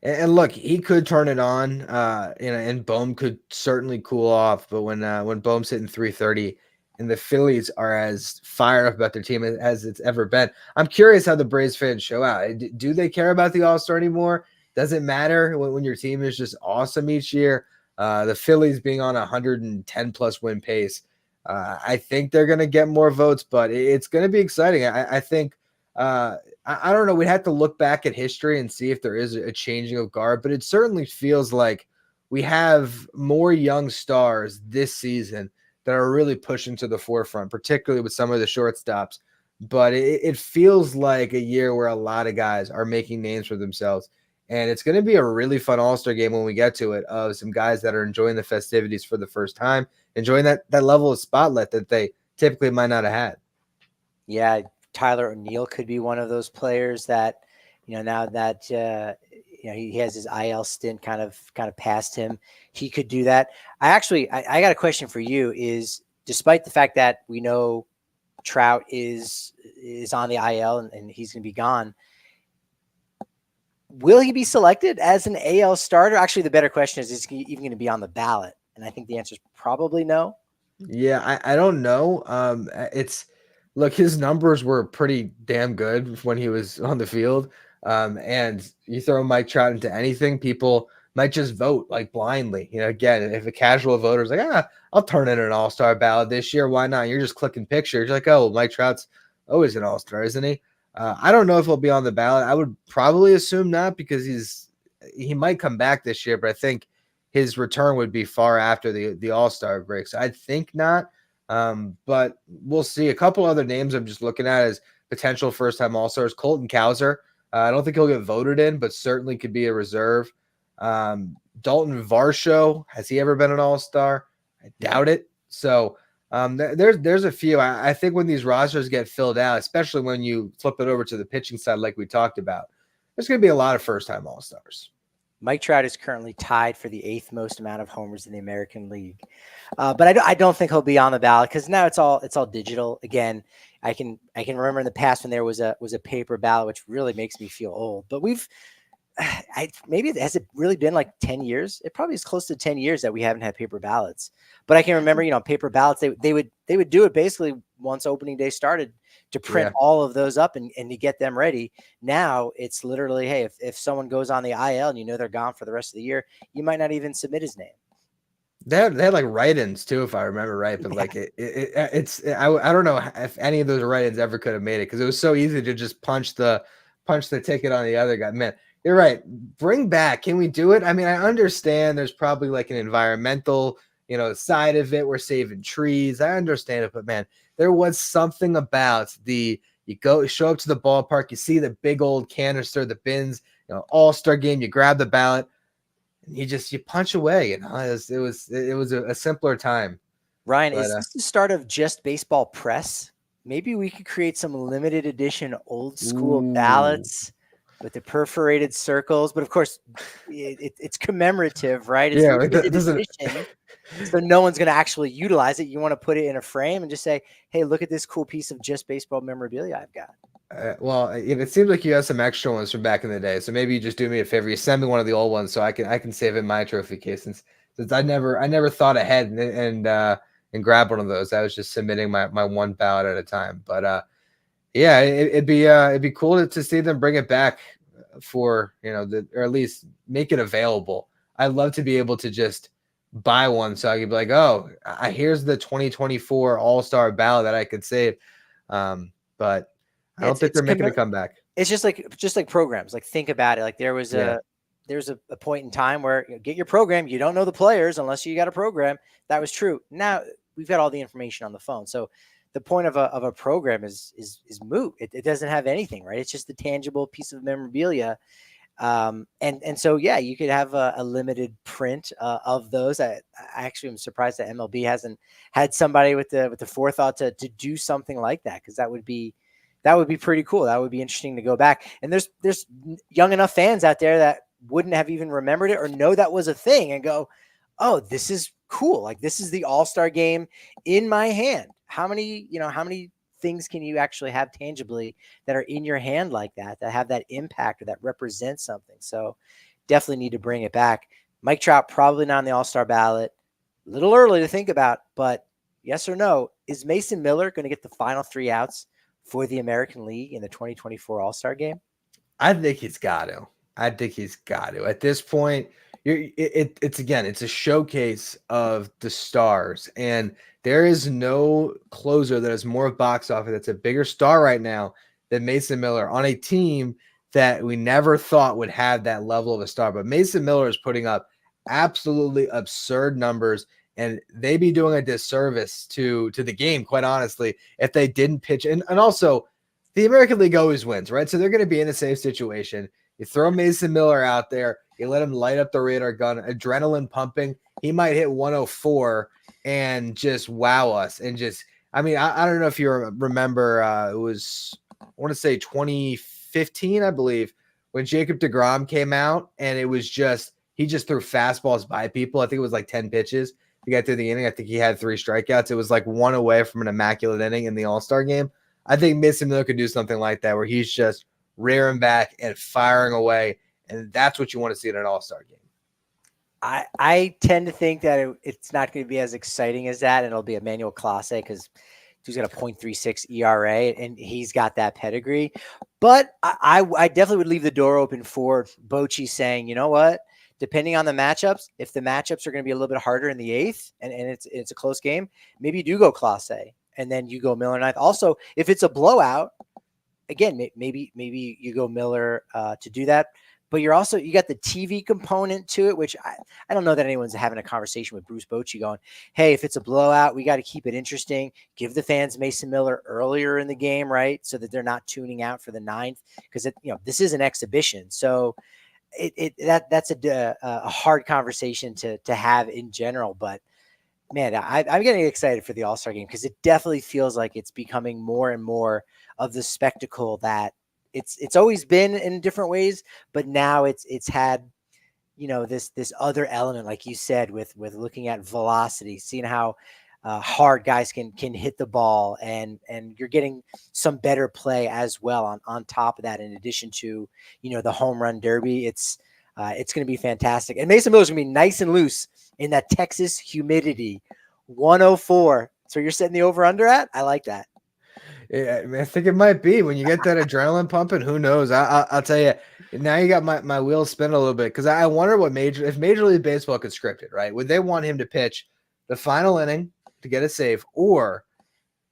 and look, he could turn it on, and Bohm could certainly cool off. But when Bohm's hitting 330, and the Phillies are as fired up about their team as it's ever been, I'm curious how the Braves fans show out. Do they care about the All-Star anymore? Does it matter when your team is just awesome each year? The Phillies being on a 110 plus win pace, I think they're going to get more votes, but it's going to be exciting. I think. I don't know. We'd have to look back at history and see if there is a changing of guard, but it certainly feels like we have more young stars this season that are really pushing to the forefront, particularly with some of the shortstops. But it feels like a year where a lot of guys are making names for themselves. And it's going to be a really fun All-Star game when we get to it, of some guys that are enjoying the festivities for the first time, enjoying that level of spotlight that they typically might not have had. Yeah, Tyler O'Neill could be one of those players that, now that he has his IL stint kind of past him, he could do that. I got a question for you. Is, despite the fact that we know Trout is on the IL and he's going to be gone, will he be selected as an AL starter? Actually, the better question is he even going to be on the ballot? And I think the answer is probably no. Yeah, I don't know. Look, his numbers were pretty damn good when he was on the field. And you throw Mike Trout into anything, people might just vote like blindly. Again, if a casual voter is like, I'll turn in an all-star ballot this year, why not? You're just clicking pictures. You're like, oh, Mike Trout's always an all-star, isn't he? I don't know if he'll be on the ballot. I would probably assume not, because he might come back this year, but I think his return would be far after the all-star break. So I think not. But we'll see. A couple other names I'm just looking at as potential first-time all-stars. Colton Cowser. I don't think he'll get voted in, but certainly could be a reserve. Dalton Varsho, has he ever been an all-star? I doubt it. So there's a few. I think when these rosters get filled out, especially when you flip it over to the pitching side like we talked about, there's going to be a lot of first-time all-stars. Mike Trout is currently tied for the 8th most amount of homers in the American League. But I don't think he'll be on the ballot, because now it's all digital. Again, I can remember in the past when there was a paper ballot, which really makes me feel old. But has it really been like 10 years? It probably is close to 10 years that we haven't had paper ballots. But I can remember, paper ballots, they would do it basically once opening day started, to print all of those up and to get them ready. Now it's literally, hey, if someone goes on the IL and they're gone for the rest of the year, you might not even submit his name. They had like write-ins too, if I remember right. But like I don't know if any of those write-ins ever could have made it, because it was so easy to just punch the ticket on the other guy. Man, you're right. Bring back. Can we do it? I mean, I understand there's probably like an environmental, side of it. We're saving trees. I understand it, but man, there was something about you show up to the ballpark, you see the big old canister, the bins, all-star game, you grab the ballot, and you punch away. It was a simpler time. Ryan, is this the start of Just Baseball Press? Maybe we could create some limited edition old school ballots with the perforated circles. But of course, it's commemorative, right? It's Yeah, like that limited doesn't. edition. So no one's going to actually utilize it. You want to put it in a frame and just say, hey, look at this cool piece of just baseball memorabilia I've got. Well, it seems like you have some extra ones from back in the day. So maybe you just do me a favor. You send me one of the old ones so I can save it in my trophy case. Since I never thought ahead and grab one of those. I was just submitting my one ballot at a time. But yeah, it'd be cool to see them bring it back for, or at least make it available. I'd love to be able to just buy one so I could be like, oh, here's the 2024 All-Star ballot that I could save. But I don't think they're making a comeback. It's just like programs. Like, think about it. Like, there's a point in time where get your program. You don't know the players unless you got a program. That was true. Now we've got all the information on the phone. So the point of a program is moot. It doesn't have anything, right? It's just a tangible piece of memorabilia. And so, yeah, you could have a limited print of those. I actually am surprised that MLB hasn't had somebody with the forethought to do something like that, because that would be pretty cool. That would be interesting to go back. And there's young enough fans out there that wouldn't have even remembered it or know that was a thing and go, oh, this is cool. Like, this is the All-Star game in my hand. How many things can you actually have tangibly that are in your hand like that have that impact or that represent something? So definitely need to bring it back. Mike Trout, probably not on the All-Star ballot. A little early to think about, but yes or no, is Mason Miller going to get the final 3 outs for the American League in the 2024 All-Star game? I think he's got to. At this point, it's a showcase of the stars, and there is no closer that has more box office that's a bigger star right now than Mason Miller on a team that we never thought would have that level of a star. But Mason Miller is putting up absolutely absurd numbers, and they'd be doing a disservice to the game, quite honestly, if they didn't pitch. And also, the American League always wins, right? So they're going to be in a safe situation. You throw Mason Miller out there, you let him light up the radar gun, adrenaline pumping. He might hit 104 and just wow us. And just, I mean, I don't know if you remember, it was, I want to say 2015, I believe, when Jacob deGrom came out, and it was just, he just threw fastballs by people. I think it was like 10 pitches to get through the inning. I think he had 3 strikeouts. It was like 1 away from an immaculate inning in the All-Star game. I think Mason Miller could do something like that, where he's just rearing back and firing away, and that's what you want to see in an All-Star game. I tend to think that it's not going to be as exciting as that, and it'll be Emmanuel Clase, because he's got a .36 ERA, and he's got that pedigree. But I definitely would leave the door open for Bochy saying, you know what, depending on the matchups, if the matchups are going to be a little bit harder in the 8th, and it's a close game, maybe you do go Clase, and then you go Miller 9th. Also, if it's a blowout, again, maybe you go Miller to do that. But you got the TV component to it, which I don't know that anyone's having a conversation with Bruce Bochy going, hey, if it's a blowout, we got to keep it interesting. Give the fans Mason Miller earlier in the game, right? So that they're not tuning out for the 9th, because this is an exhibition. So that's a hard conversation to have in general. But man, I'm getting excited for the All-Star game, because it definitely feels like it's becoming more and more of the spectacle that it's always been in different ways, but now it's had, this other element, like you said, with looking at velocity, seeing how hard guys can hit the ball, and you're getting some better play as well on top of that, in addition to, the home run derby. It's going to be fantastic. And Mason Miller's going to be nice and loose in that Texas humidity. 104. So you're setting the over-under at? I like that. Yeah, I think it might be when you get that adrenaline pumping. Who knows? I'll tell you. Now you got my wheels spinning a little bit, because I wonder if Major League Baseball could script it, right? Would they want him to pitch the final inning to get a save, or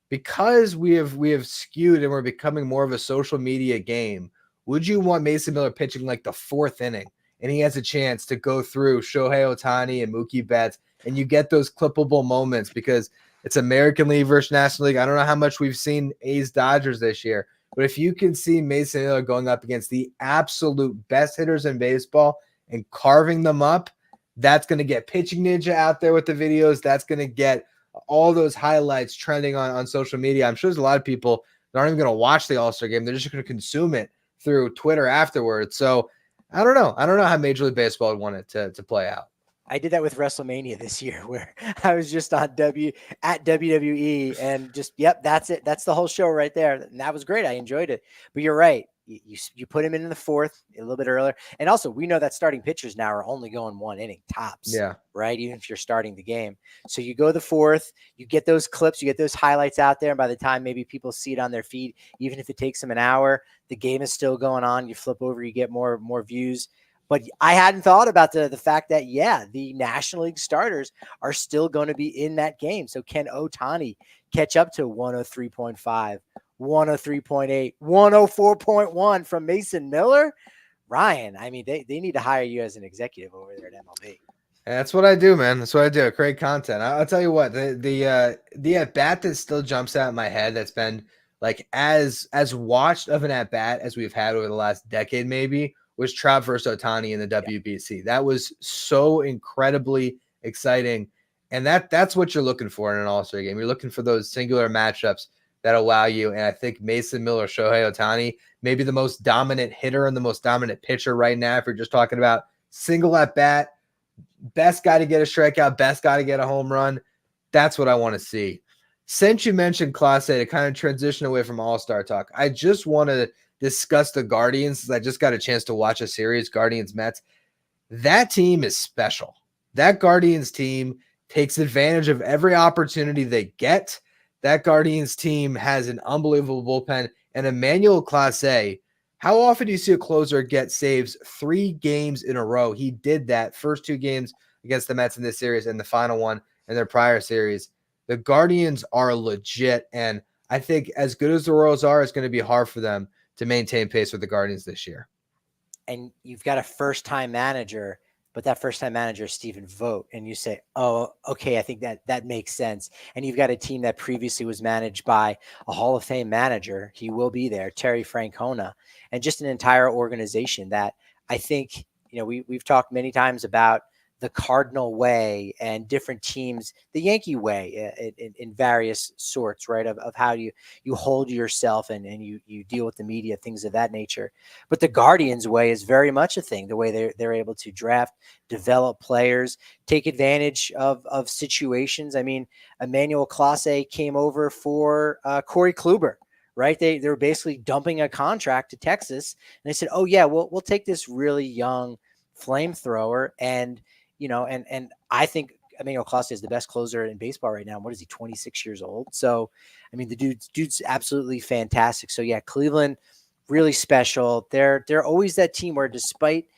because we have skewed and we're becoming more of a social media game, would you want Mason Miller pitching like the 4th inning, and he has a chance to go through Shohei Ohtani and Mookie Betts, and you get those clippable moments, because it's American League versus National League. I don't know how much we've seen A's Dodgers this year, but if you can see Mason Miller going up against the absolute best hitters in baseball and carving them up, that's going to get Pitching Ninja out there with the videos. That's going to get all those highlights trending on social media. I'm sure there's a lot of people that aren't even going to watch the All-Star game. They're just going to consume it through Twitter afterwards. So I don't know. I don't know how Major League Baseball would want it to play out. I did that with WrestleMania this year where I was just on WWE and just, yep, that's it. That's the whole show right there. And that was great. I enjoyed it. But you're right. You put him in the fourth a little bit earlier. And also we know that starting pitchers now are only going 1 inning tops. Yeah. Right. Even if you're starting the game. So you go the fourth, you get those clips, you get those highlights out there. And by the time maybe people see it on their feed, even if it takes them an hour, the game is still going on. You flip over, you get more views. But I hadn't thought about the fact that, yeah, the National League starters are still going to be in that game. So can Ohtani catch up to 103.5, 103.8, 104.1 from Mason Miller? Ryan, I mean, they need to hire you as an executive over there at MLB. That's what I do, man. That's what I do. Create content. I'll tell you what, the at bat that still jumps out in my head that's been like as watched of an at bat as we've had over the last decade, maybe, was Trout versus Ohtani in the WBC. Yeah. That was so incredibly exciting. And that's what you're looking for in an All-Star game. You're looking for those singular matchups that allow you. And I think Mason Miller, Shohei Ohtani, maybe the most dominant hitter and the most dominant pitcher right now, if you're just talking about single at bat, best guy to get a strikeout, best guy to get a home run. That's what I want to see. Since you mentioned Class A, to kind of transition away from All-Star talk, I just want to discuss the Guardians. I just got a chance to watch a series, Guardians Mets. That team is special. That Guardians team takes advantage of every opportunity they get. That Guardians team has an unbelievable bullpen. And Emmanuel Clase, how often do you see a closer get saves 3 games in a row? He did that first 2 games against the Mets in this series and the final one in their prior series. The Guardians are legit, and I think as good as the Royals are, it's going to be hard for them to maintain pace with the Guardians this year. And you've got a first-time manager, but that first-time manager is Stephen Vogt, and you say, oh, okay, I think that makes sense. And you've got a team that previously was managed by a Hall of Fame manager. He will be there, Terry Francona, and just an entire organization that I think, we've talked many times about the Cardinal way and different teams, the Yankee way in various sorts, right? Of how you hold yourself and you deal with the media, things of that nature. But the Guardians way is very much a thing, the way they're able to draft, develop players, take advantage of situations. I mean, Emmanuel Clase came over for Corey Kluber, right? They were basically dumping a contract to Texas. And they said, oh yeah, we'll take this really young flamethrower and I think Emmanuel Clase is the best closer in baseball right now. What is he, 26 years old? So, I mean, the dude's absolutely fantastic. So yeah, Cleveland, really special. They're always that team where despite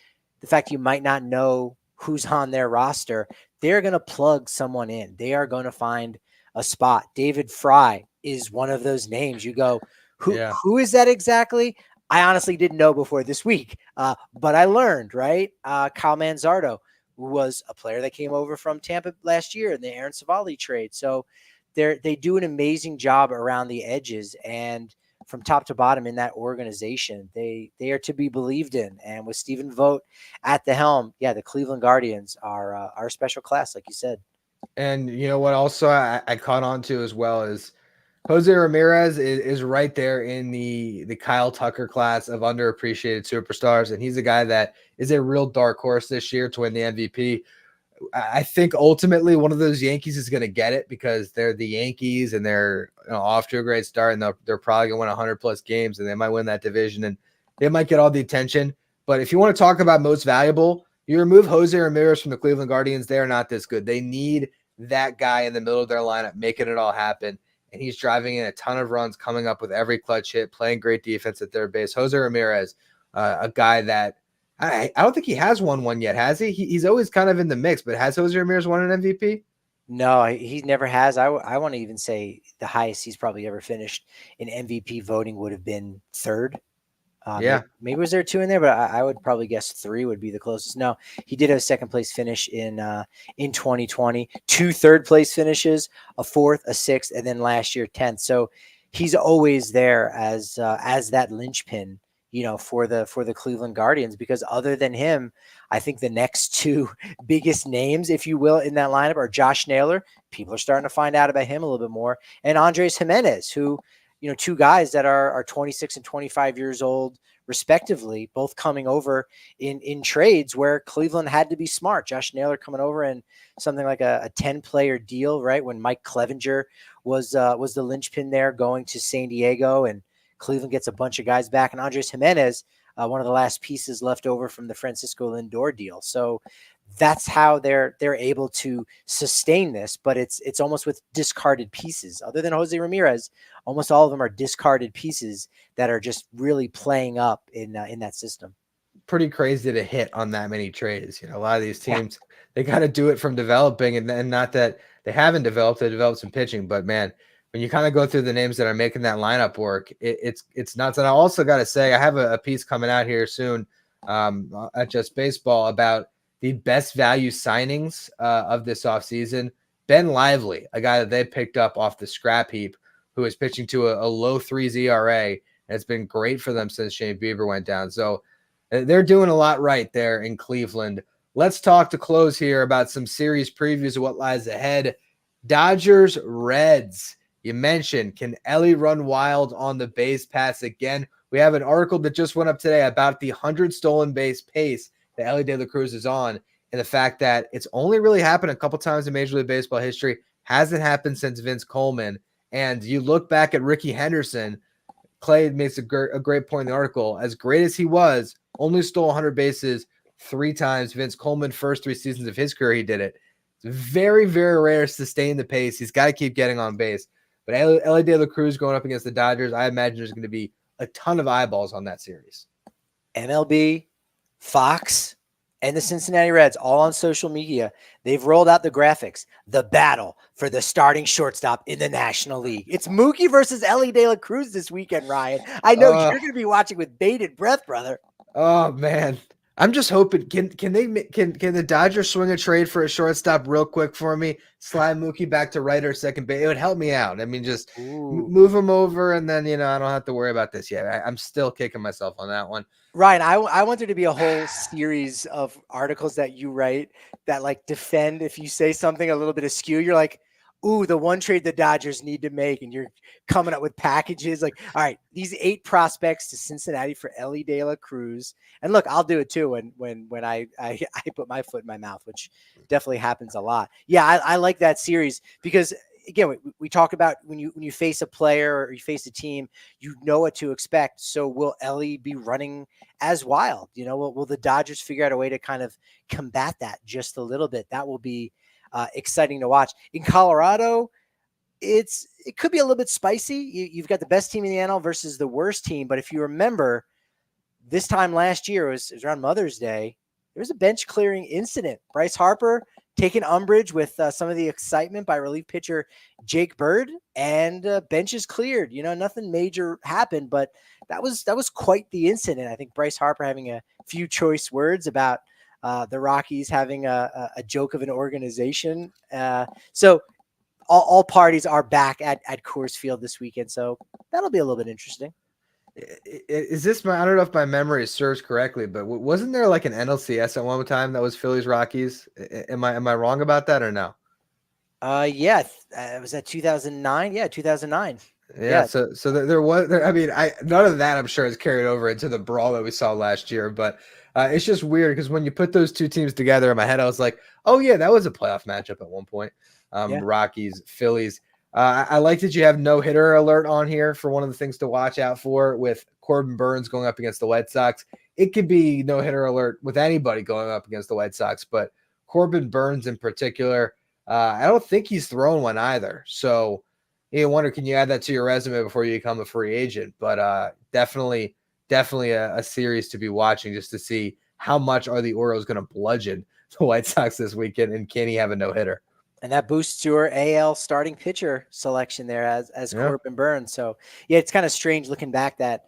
the fact you might not know who's on their roster, they're going to plug someone in. They are going to find a spot. David Fry is one of those names. You go, who is that exactly? I honestly didn't know before this week, but I learned, right? Kyle Manzardo, who was a player that came over from Tampa last year in the Aaron Savali trade. So they do an amazing job around the edges and from top to bottom in that organization. They are to be believed in. And with Stephen Vogt at the helm, yeah, the Cleveland Guardians are a special class, like you said. And you know what also I caught on to as well is Jose Ramirez is right there in the Kyle Tucker class of underappreciated superstars. And he's a guy that is a real dark horse this year to win the MVP. I think ultimately one of those Yankees is going to get it because they're the Yankees and they're off to a great start and they're probably going to win 100 plus games and they might win that division and they might get all the attention. But if you want to talk about most valuable, you remove Jose Ramirez from the Cleveland Guardians, they're not this good. They need that guy in the middle of their lineup, making it all happen. And he's driving in a ton of runs, coming up with every clutch hit, playing great defense at third base. Jose Ramirez, a guy that I don't think he has won one yet, has he? He's always kind of in the mix, but has Jose Ramirez won an MVP? No, he never has. I want to even say the highest he's probably ever finished in MVP voting would have been third. Maybe was there 2 in there, but I would probably guess 3 would be the closest. No, he did have a second place finish in 2020, 2 third place finishes, a 4th, a 6th, and then last year 10th. So he's always there as that linchpin, for the Cleveland Guardians, because other than him, I think the next 2 biggest names, if you will, in that lineup are Josh Naylor. People are starting to find out about him a little bit more, and Andres Jimenez, who, 2 guys that are 26 and 25 years old, respectively, both coming over in trades where Cleveland had to be smart. Josh Naylor coming over in something like a 10-player deal, right? When Mike Clevenger was the linchpin there going to San Diego, and Cleveland gets a bunch of guys back, and Andres Jimenez, one of the last pieces left over from the Francisco Lindor deal. So that's how they're able to sustain this, but it's almost with discarded pieces. Other than Jose Ramirez, almost all of them are discarded pieces that are just really playing up in that system. Pretty crazy to hit on that many trades. A lot of these teams, they got to do it from developing, and not that they haven't developed, they developed some pitching, but man, when you kind of go through the names that are making that lineup work, it's nuts. And I also got to say, I have a piece coming out here soon at Just Baseball about the best value signings of this offseason. Ben Lively, a guy that they picked up off the scrap heap, who is pitching to a low 3s ERA, and it's been great for them since Shane Bieber went down. So they're doing a lot right there in Cleveland. Let's talk to close here about some series previews of what lies ahead. Dodgers, Reds. You mentioned, can Ellie run wild on the base pass again? We have an article that just went up today about the 100 stolen base pace that Ellie De La Cruz is on, and the fact that it's only really happened a couple times in Major League Baseball history. Hasn't happened since Vince Coleman. And you look back at Ricky Henderson, Clay makes a great point in the article. As great as he was, only stole 100 bases 3 times. Vince Coleman, first 3 seasons of his career, he did it. It's very, very rare to sustain the pace. He's got to keep getting on base. But Ellie De La Cruz going up against the Dodgers, I imagine there's going to be a ton of eyeballs on that series. MLB, Fox, and the Cincinnati Reds, all on social media, they've rolled out the graphics. The battle for the starting shortstop in the National League. It's Mookie versus Ellie De La Cruz this weekend, Ryan. I know you're going to be watching with bated breath, brother. Oh, man. I'm just hoping, can the Dodgers swing a trade for a shortstop real quick for me? Slide Mookie back to right or second base. It would help me out. I mean, just move him over, and then, I don't have to worry about this yet. I'm still kicking myself on that one. Ryan, I want there to be a whole series of articles that you write that like defend if you say something a little bit askew. You're like, ooh, the one trade the Dodgers need to make, and you're coming up with packages like, all right, these 8 prospects to Cincinnati for Ellie De La Cruz. And look, I'll do it too when I put my foot in my mouth, which definitely happens a lot. Yeah, I like that series because again, we talk about when you face a player or you face a team, you know what to expect. So will Ellie be running as wild? Will the Dodgers figure out a way to kind of combat that just a little bit? That will be exciting to watch. In Colorado, it could be a little bit spicy. You've got the best team in the NL versus the worst team. But if you remember, this time last year, it was around Mother's Day, there was a bench clearing incident. Bryce Harper taking umbrage with some of the excitement by relief pitcher Jake Bird, and benches cleared. Nothing major happened, but that was quite the incident. I think Bryce Harper having a few choice words about the Rockies having a joke of an organization. So all parties are back at Coors Field this weekend. So that'll be a little bit interesting. Is this I don't know if my memory serves correctly, but wasn't there like an NLCS at one time that was Phillies Rockies? Am I wrong about that or no? Yeah, was that 2009? Yeah, 2009. Yeah. So there was. I mean, none of that I'm sure is carried over into the brawl that we saw last year, but it's just weird because when you put those two teams together in my head, I was like, oh yeah, that was a playoff matchup at one point. Rockies, Phillies. I like that you have no hitter alert on here for one of the things to watch out for with Corbin Burns going up against the White Sox. It could be no hitter alert with anybody going up against the White Sox, but Corbin Burns in particular, I don't think he's thrown one either. So you wonder, can you add that to your resume before you become a free agent? But definitely a series to be watching just to see how much are the Orioles going to bludgeon the White Sox this weekend, and can he have a no hitter? And that boosts your AL starting pitcher selection there as Corbin Burns. So, yeah, it's kind of strange looking back that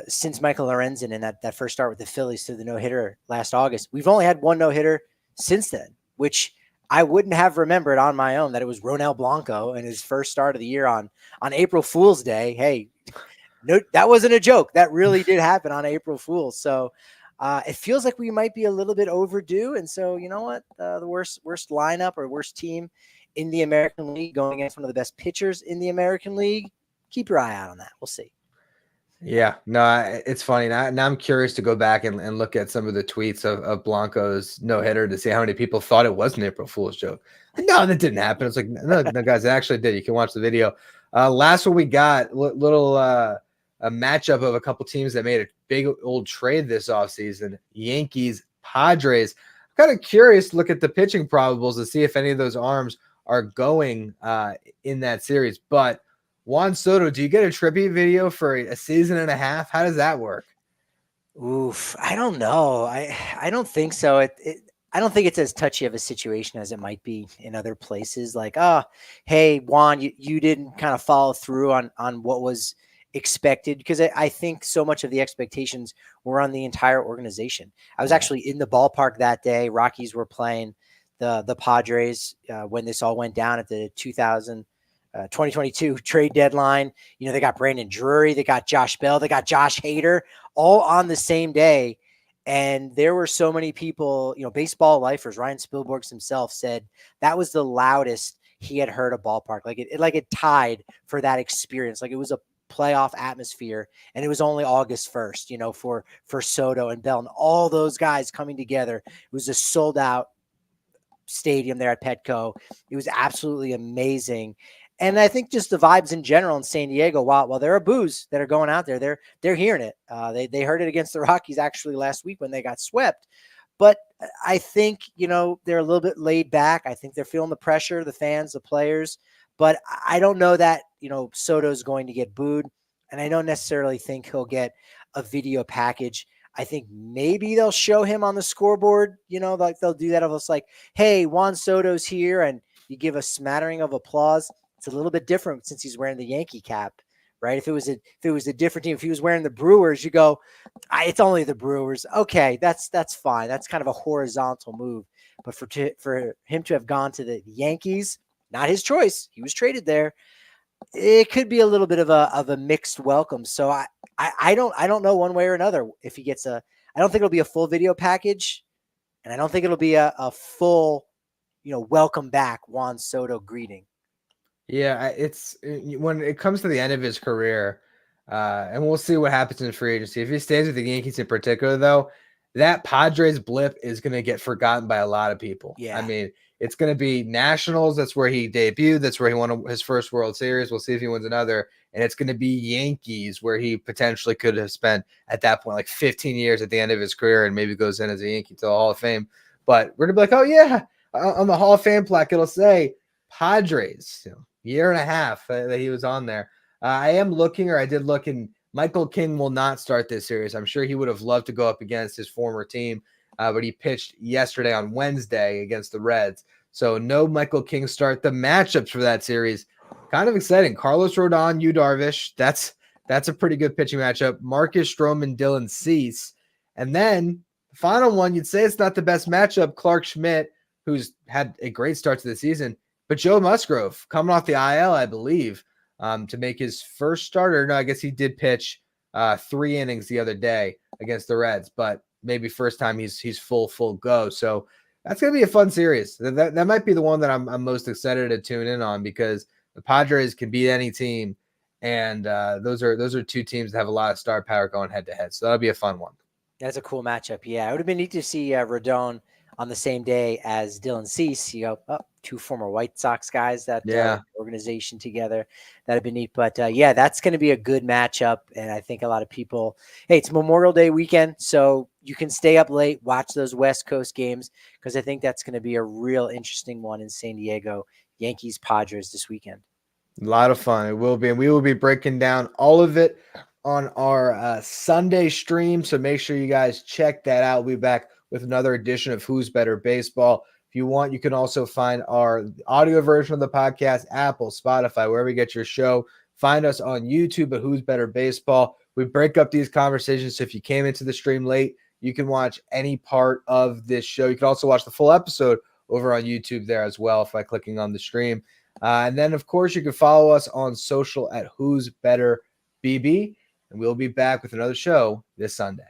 since Michael Lorenzen and that first start with the Phillies to the no-hitter last August, we've only had one no-hitter since then, which I wouldn't have remembered on my own that it was Ronel Blanco and his first start of the year on April Fool's Day. Hey, no, that wasn't a joke. That really did happen on April Fool's. So, it feels like we might be a little bit overdue. And so, you know what? The worst lineup or worst team in the American League going against one of the best pitchers in the American League. Keep your eye out on that. We'll see. Yeah, no, it's funny. Now I'm curious to go back and look at some of the tweets of Blanco's no hitter to see how many people thought it was an April Fool's joke. Like, no, that didn't happen. It's like, no, no, guys, it actually did. You can watch the video. Last one we got, little a matchup of a couple teams that made a big old trade this offseason. Yankees, Padres. I'm kind of curious to look at the pitching probables to see if any of those arms are going in that series. But Juan Soto, do you get a trippy video for a season and a half? How does that work? Oof, I don't know. I don't think so. I don't think it's as touchy of a situation as it might be in other places. Like, oh, hey, Juan, you didn't kind of follow through on what was expected, because I think so much of the expectations were on the entire organization. I was actually in the ballpark that day. Rockies were playing the Padres when this all went down at the 2022 trade deadline. You know, they got Brandon Drury, they got Josh Bell, they got Josh Hader, all on the same day. And there were so many people, you know, baseball lifers. Ryan Spielborgs himself said that was the loudest he had heard a ballpark. Like it tied for that experience. Like it was a playoff atmosphere, and it was only August 1st, you know, for Soto and Bell and all those guys coming together. It was a sold out stadium there at Petco. It was absolutely amazing. And I think just the vibes in general in San Diego, while there are boos that are going out there, they're hearing it. They heard it against the Rockies actually last week when they got swept. But I think, you know, they're a little bit laid back. I think they're feeling the pressure, the fans, the players. But I don't know that, you know, Soto's going to get booed. And I don't necessarily think he'll get a video package. I think maybe they'll show him on the scoreboard, you know, like they'll do that. Of us like, hey, Juan Soto's here, and you give a smattering of applause. It's a little bit different since he's wearing the Yankee cap, right? If it was a different team, if he was wearing the Brewers, you go, it's only the Brewers. Okay, that's fine. That's kind of a horizontal move. But for him to have gone to the Yankees, not his choice. He was traded there. It could be a little bit of a mixed welcome. So I don't know one way or another if he gets I don't think it'll be a full video package, and I don't think it'll be a full, you know, welcome back Juan Soto greeting. Yeah, it's when it comes to the end of his career, and we'll see what happens in free agency. If he stays with the Yankees in particular, though, that Padres blip is going to get forgotten by a lot of people. Yeah. I mean, it's going to be Nationals. That's where he debuted. That's where he won his first World Series. We'll see if he wins another. And it's going to be Yankees, where he potentially could have spent at that point like 15 years at the end of his career, and maybe goes in as a Yankee to the Hall of Fame. But we're going to be like, oh yeah, on the Hall of Fame plaque, it'll say Padres. You know, year and a half that he was on there. I am looking, or I did look, and Michael King will not start this series. I'm sure he would have loved to go up against his former team, but he pitched yesterday on Wednesday against the Reds. So no Michael King start. The matchups for that series, kind of exciting. Carlos Rodon, Yu Darvish. That's a pretty good pitching matchup. Marcus Stroman, Dylan Cease. And then the final one, you'd say it's not the best matchup. Clark Schmidt, who's had a great start to the season, but Joe Musgrove coming off the IL, I believe, to make his first starter. No, I guess he did pitch 3 innings the other day against the Reds, but maybe first time he's full go. So that's going to be a fun series. That might be the one that I'm most excited to tune in on, because the Padres can beat any team, and those are two teams that have a lot of star power going head to head. So that'll be a fun one. That's a cool matchup. Yeah, it would have been neat to see Rodon on the same day as Dylan Cease. You know, two former White Sox guys that organization together. That'd be neat. But yeah, that's going to be a good matchup. And I think a lot of people, hey, it's Memorial Day weekend, so you can stay up late, watch those West Coast games, because I think that's going to be a real interesting one in San Diego. Yankees Padres this weekend. A lot of fun. It will be. And we will be breaking down all of it on our Sunday stream. So make sure you guys check that out. We'll be back with another edition of Who's Better Baseball. If you want, you can also find our audio version of the podcast, Apple, Spotify, wherever you get your show. Find us on YouTube at Who's Better Baseball. We break up these conversations. So if you came into the stream late, you can watch any part of this show. You can also watch the full episode over on YouTube there as well by clicking on the stream. And then, of course, you can follow us on social at Who's Better BB. And we'll be back with another show this Sunday.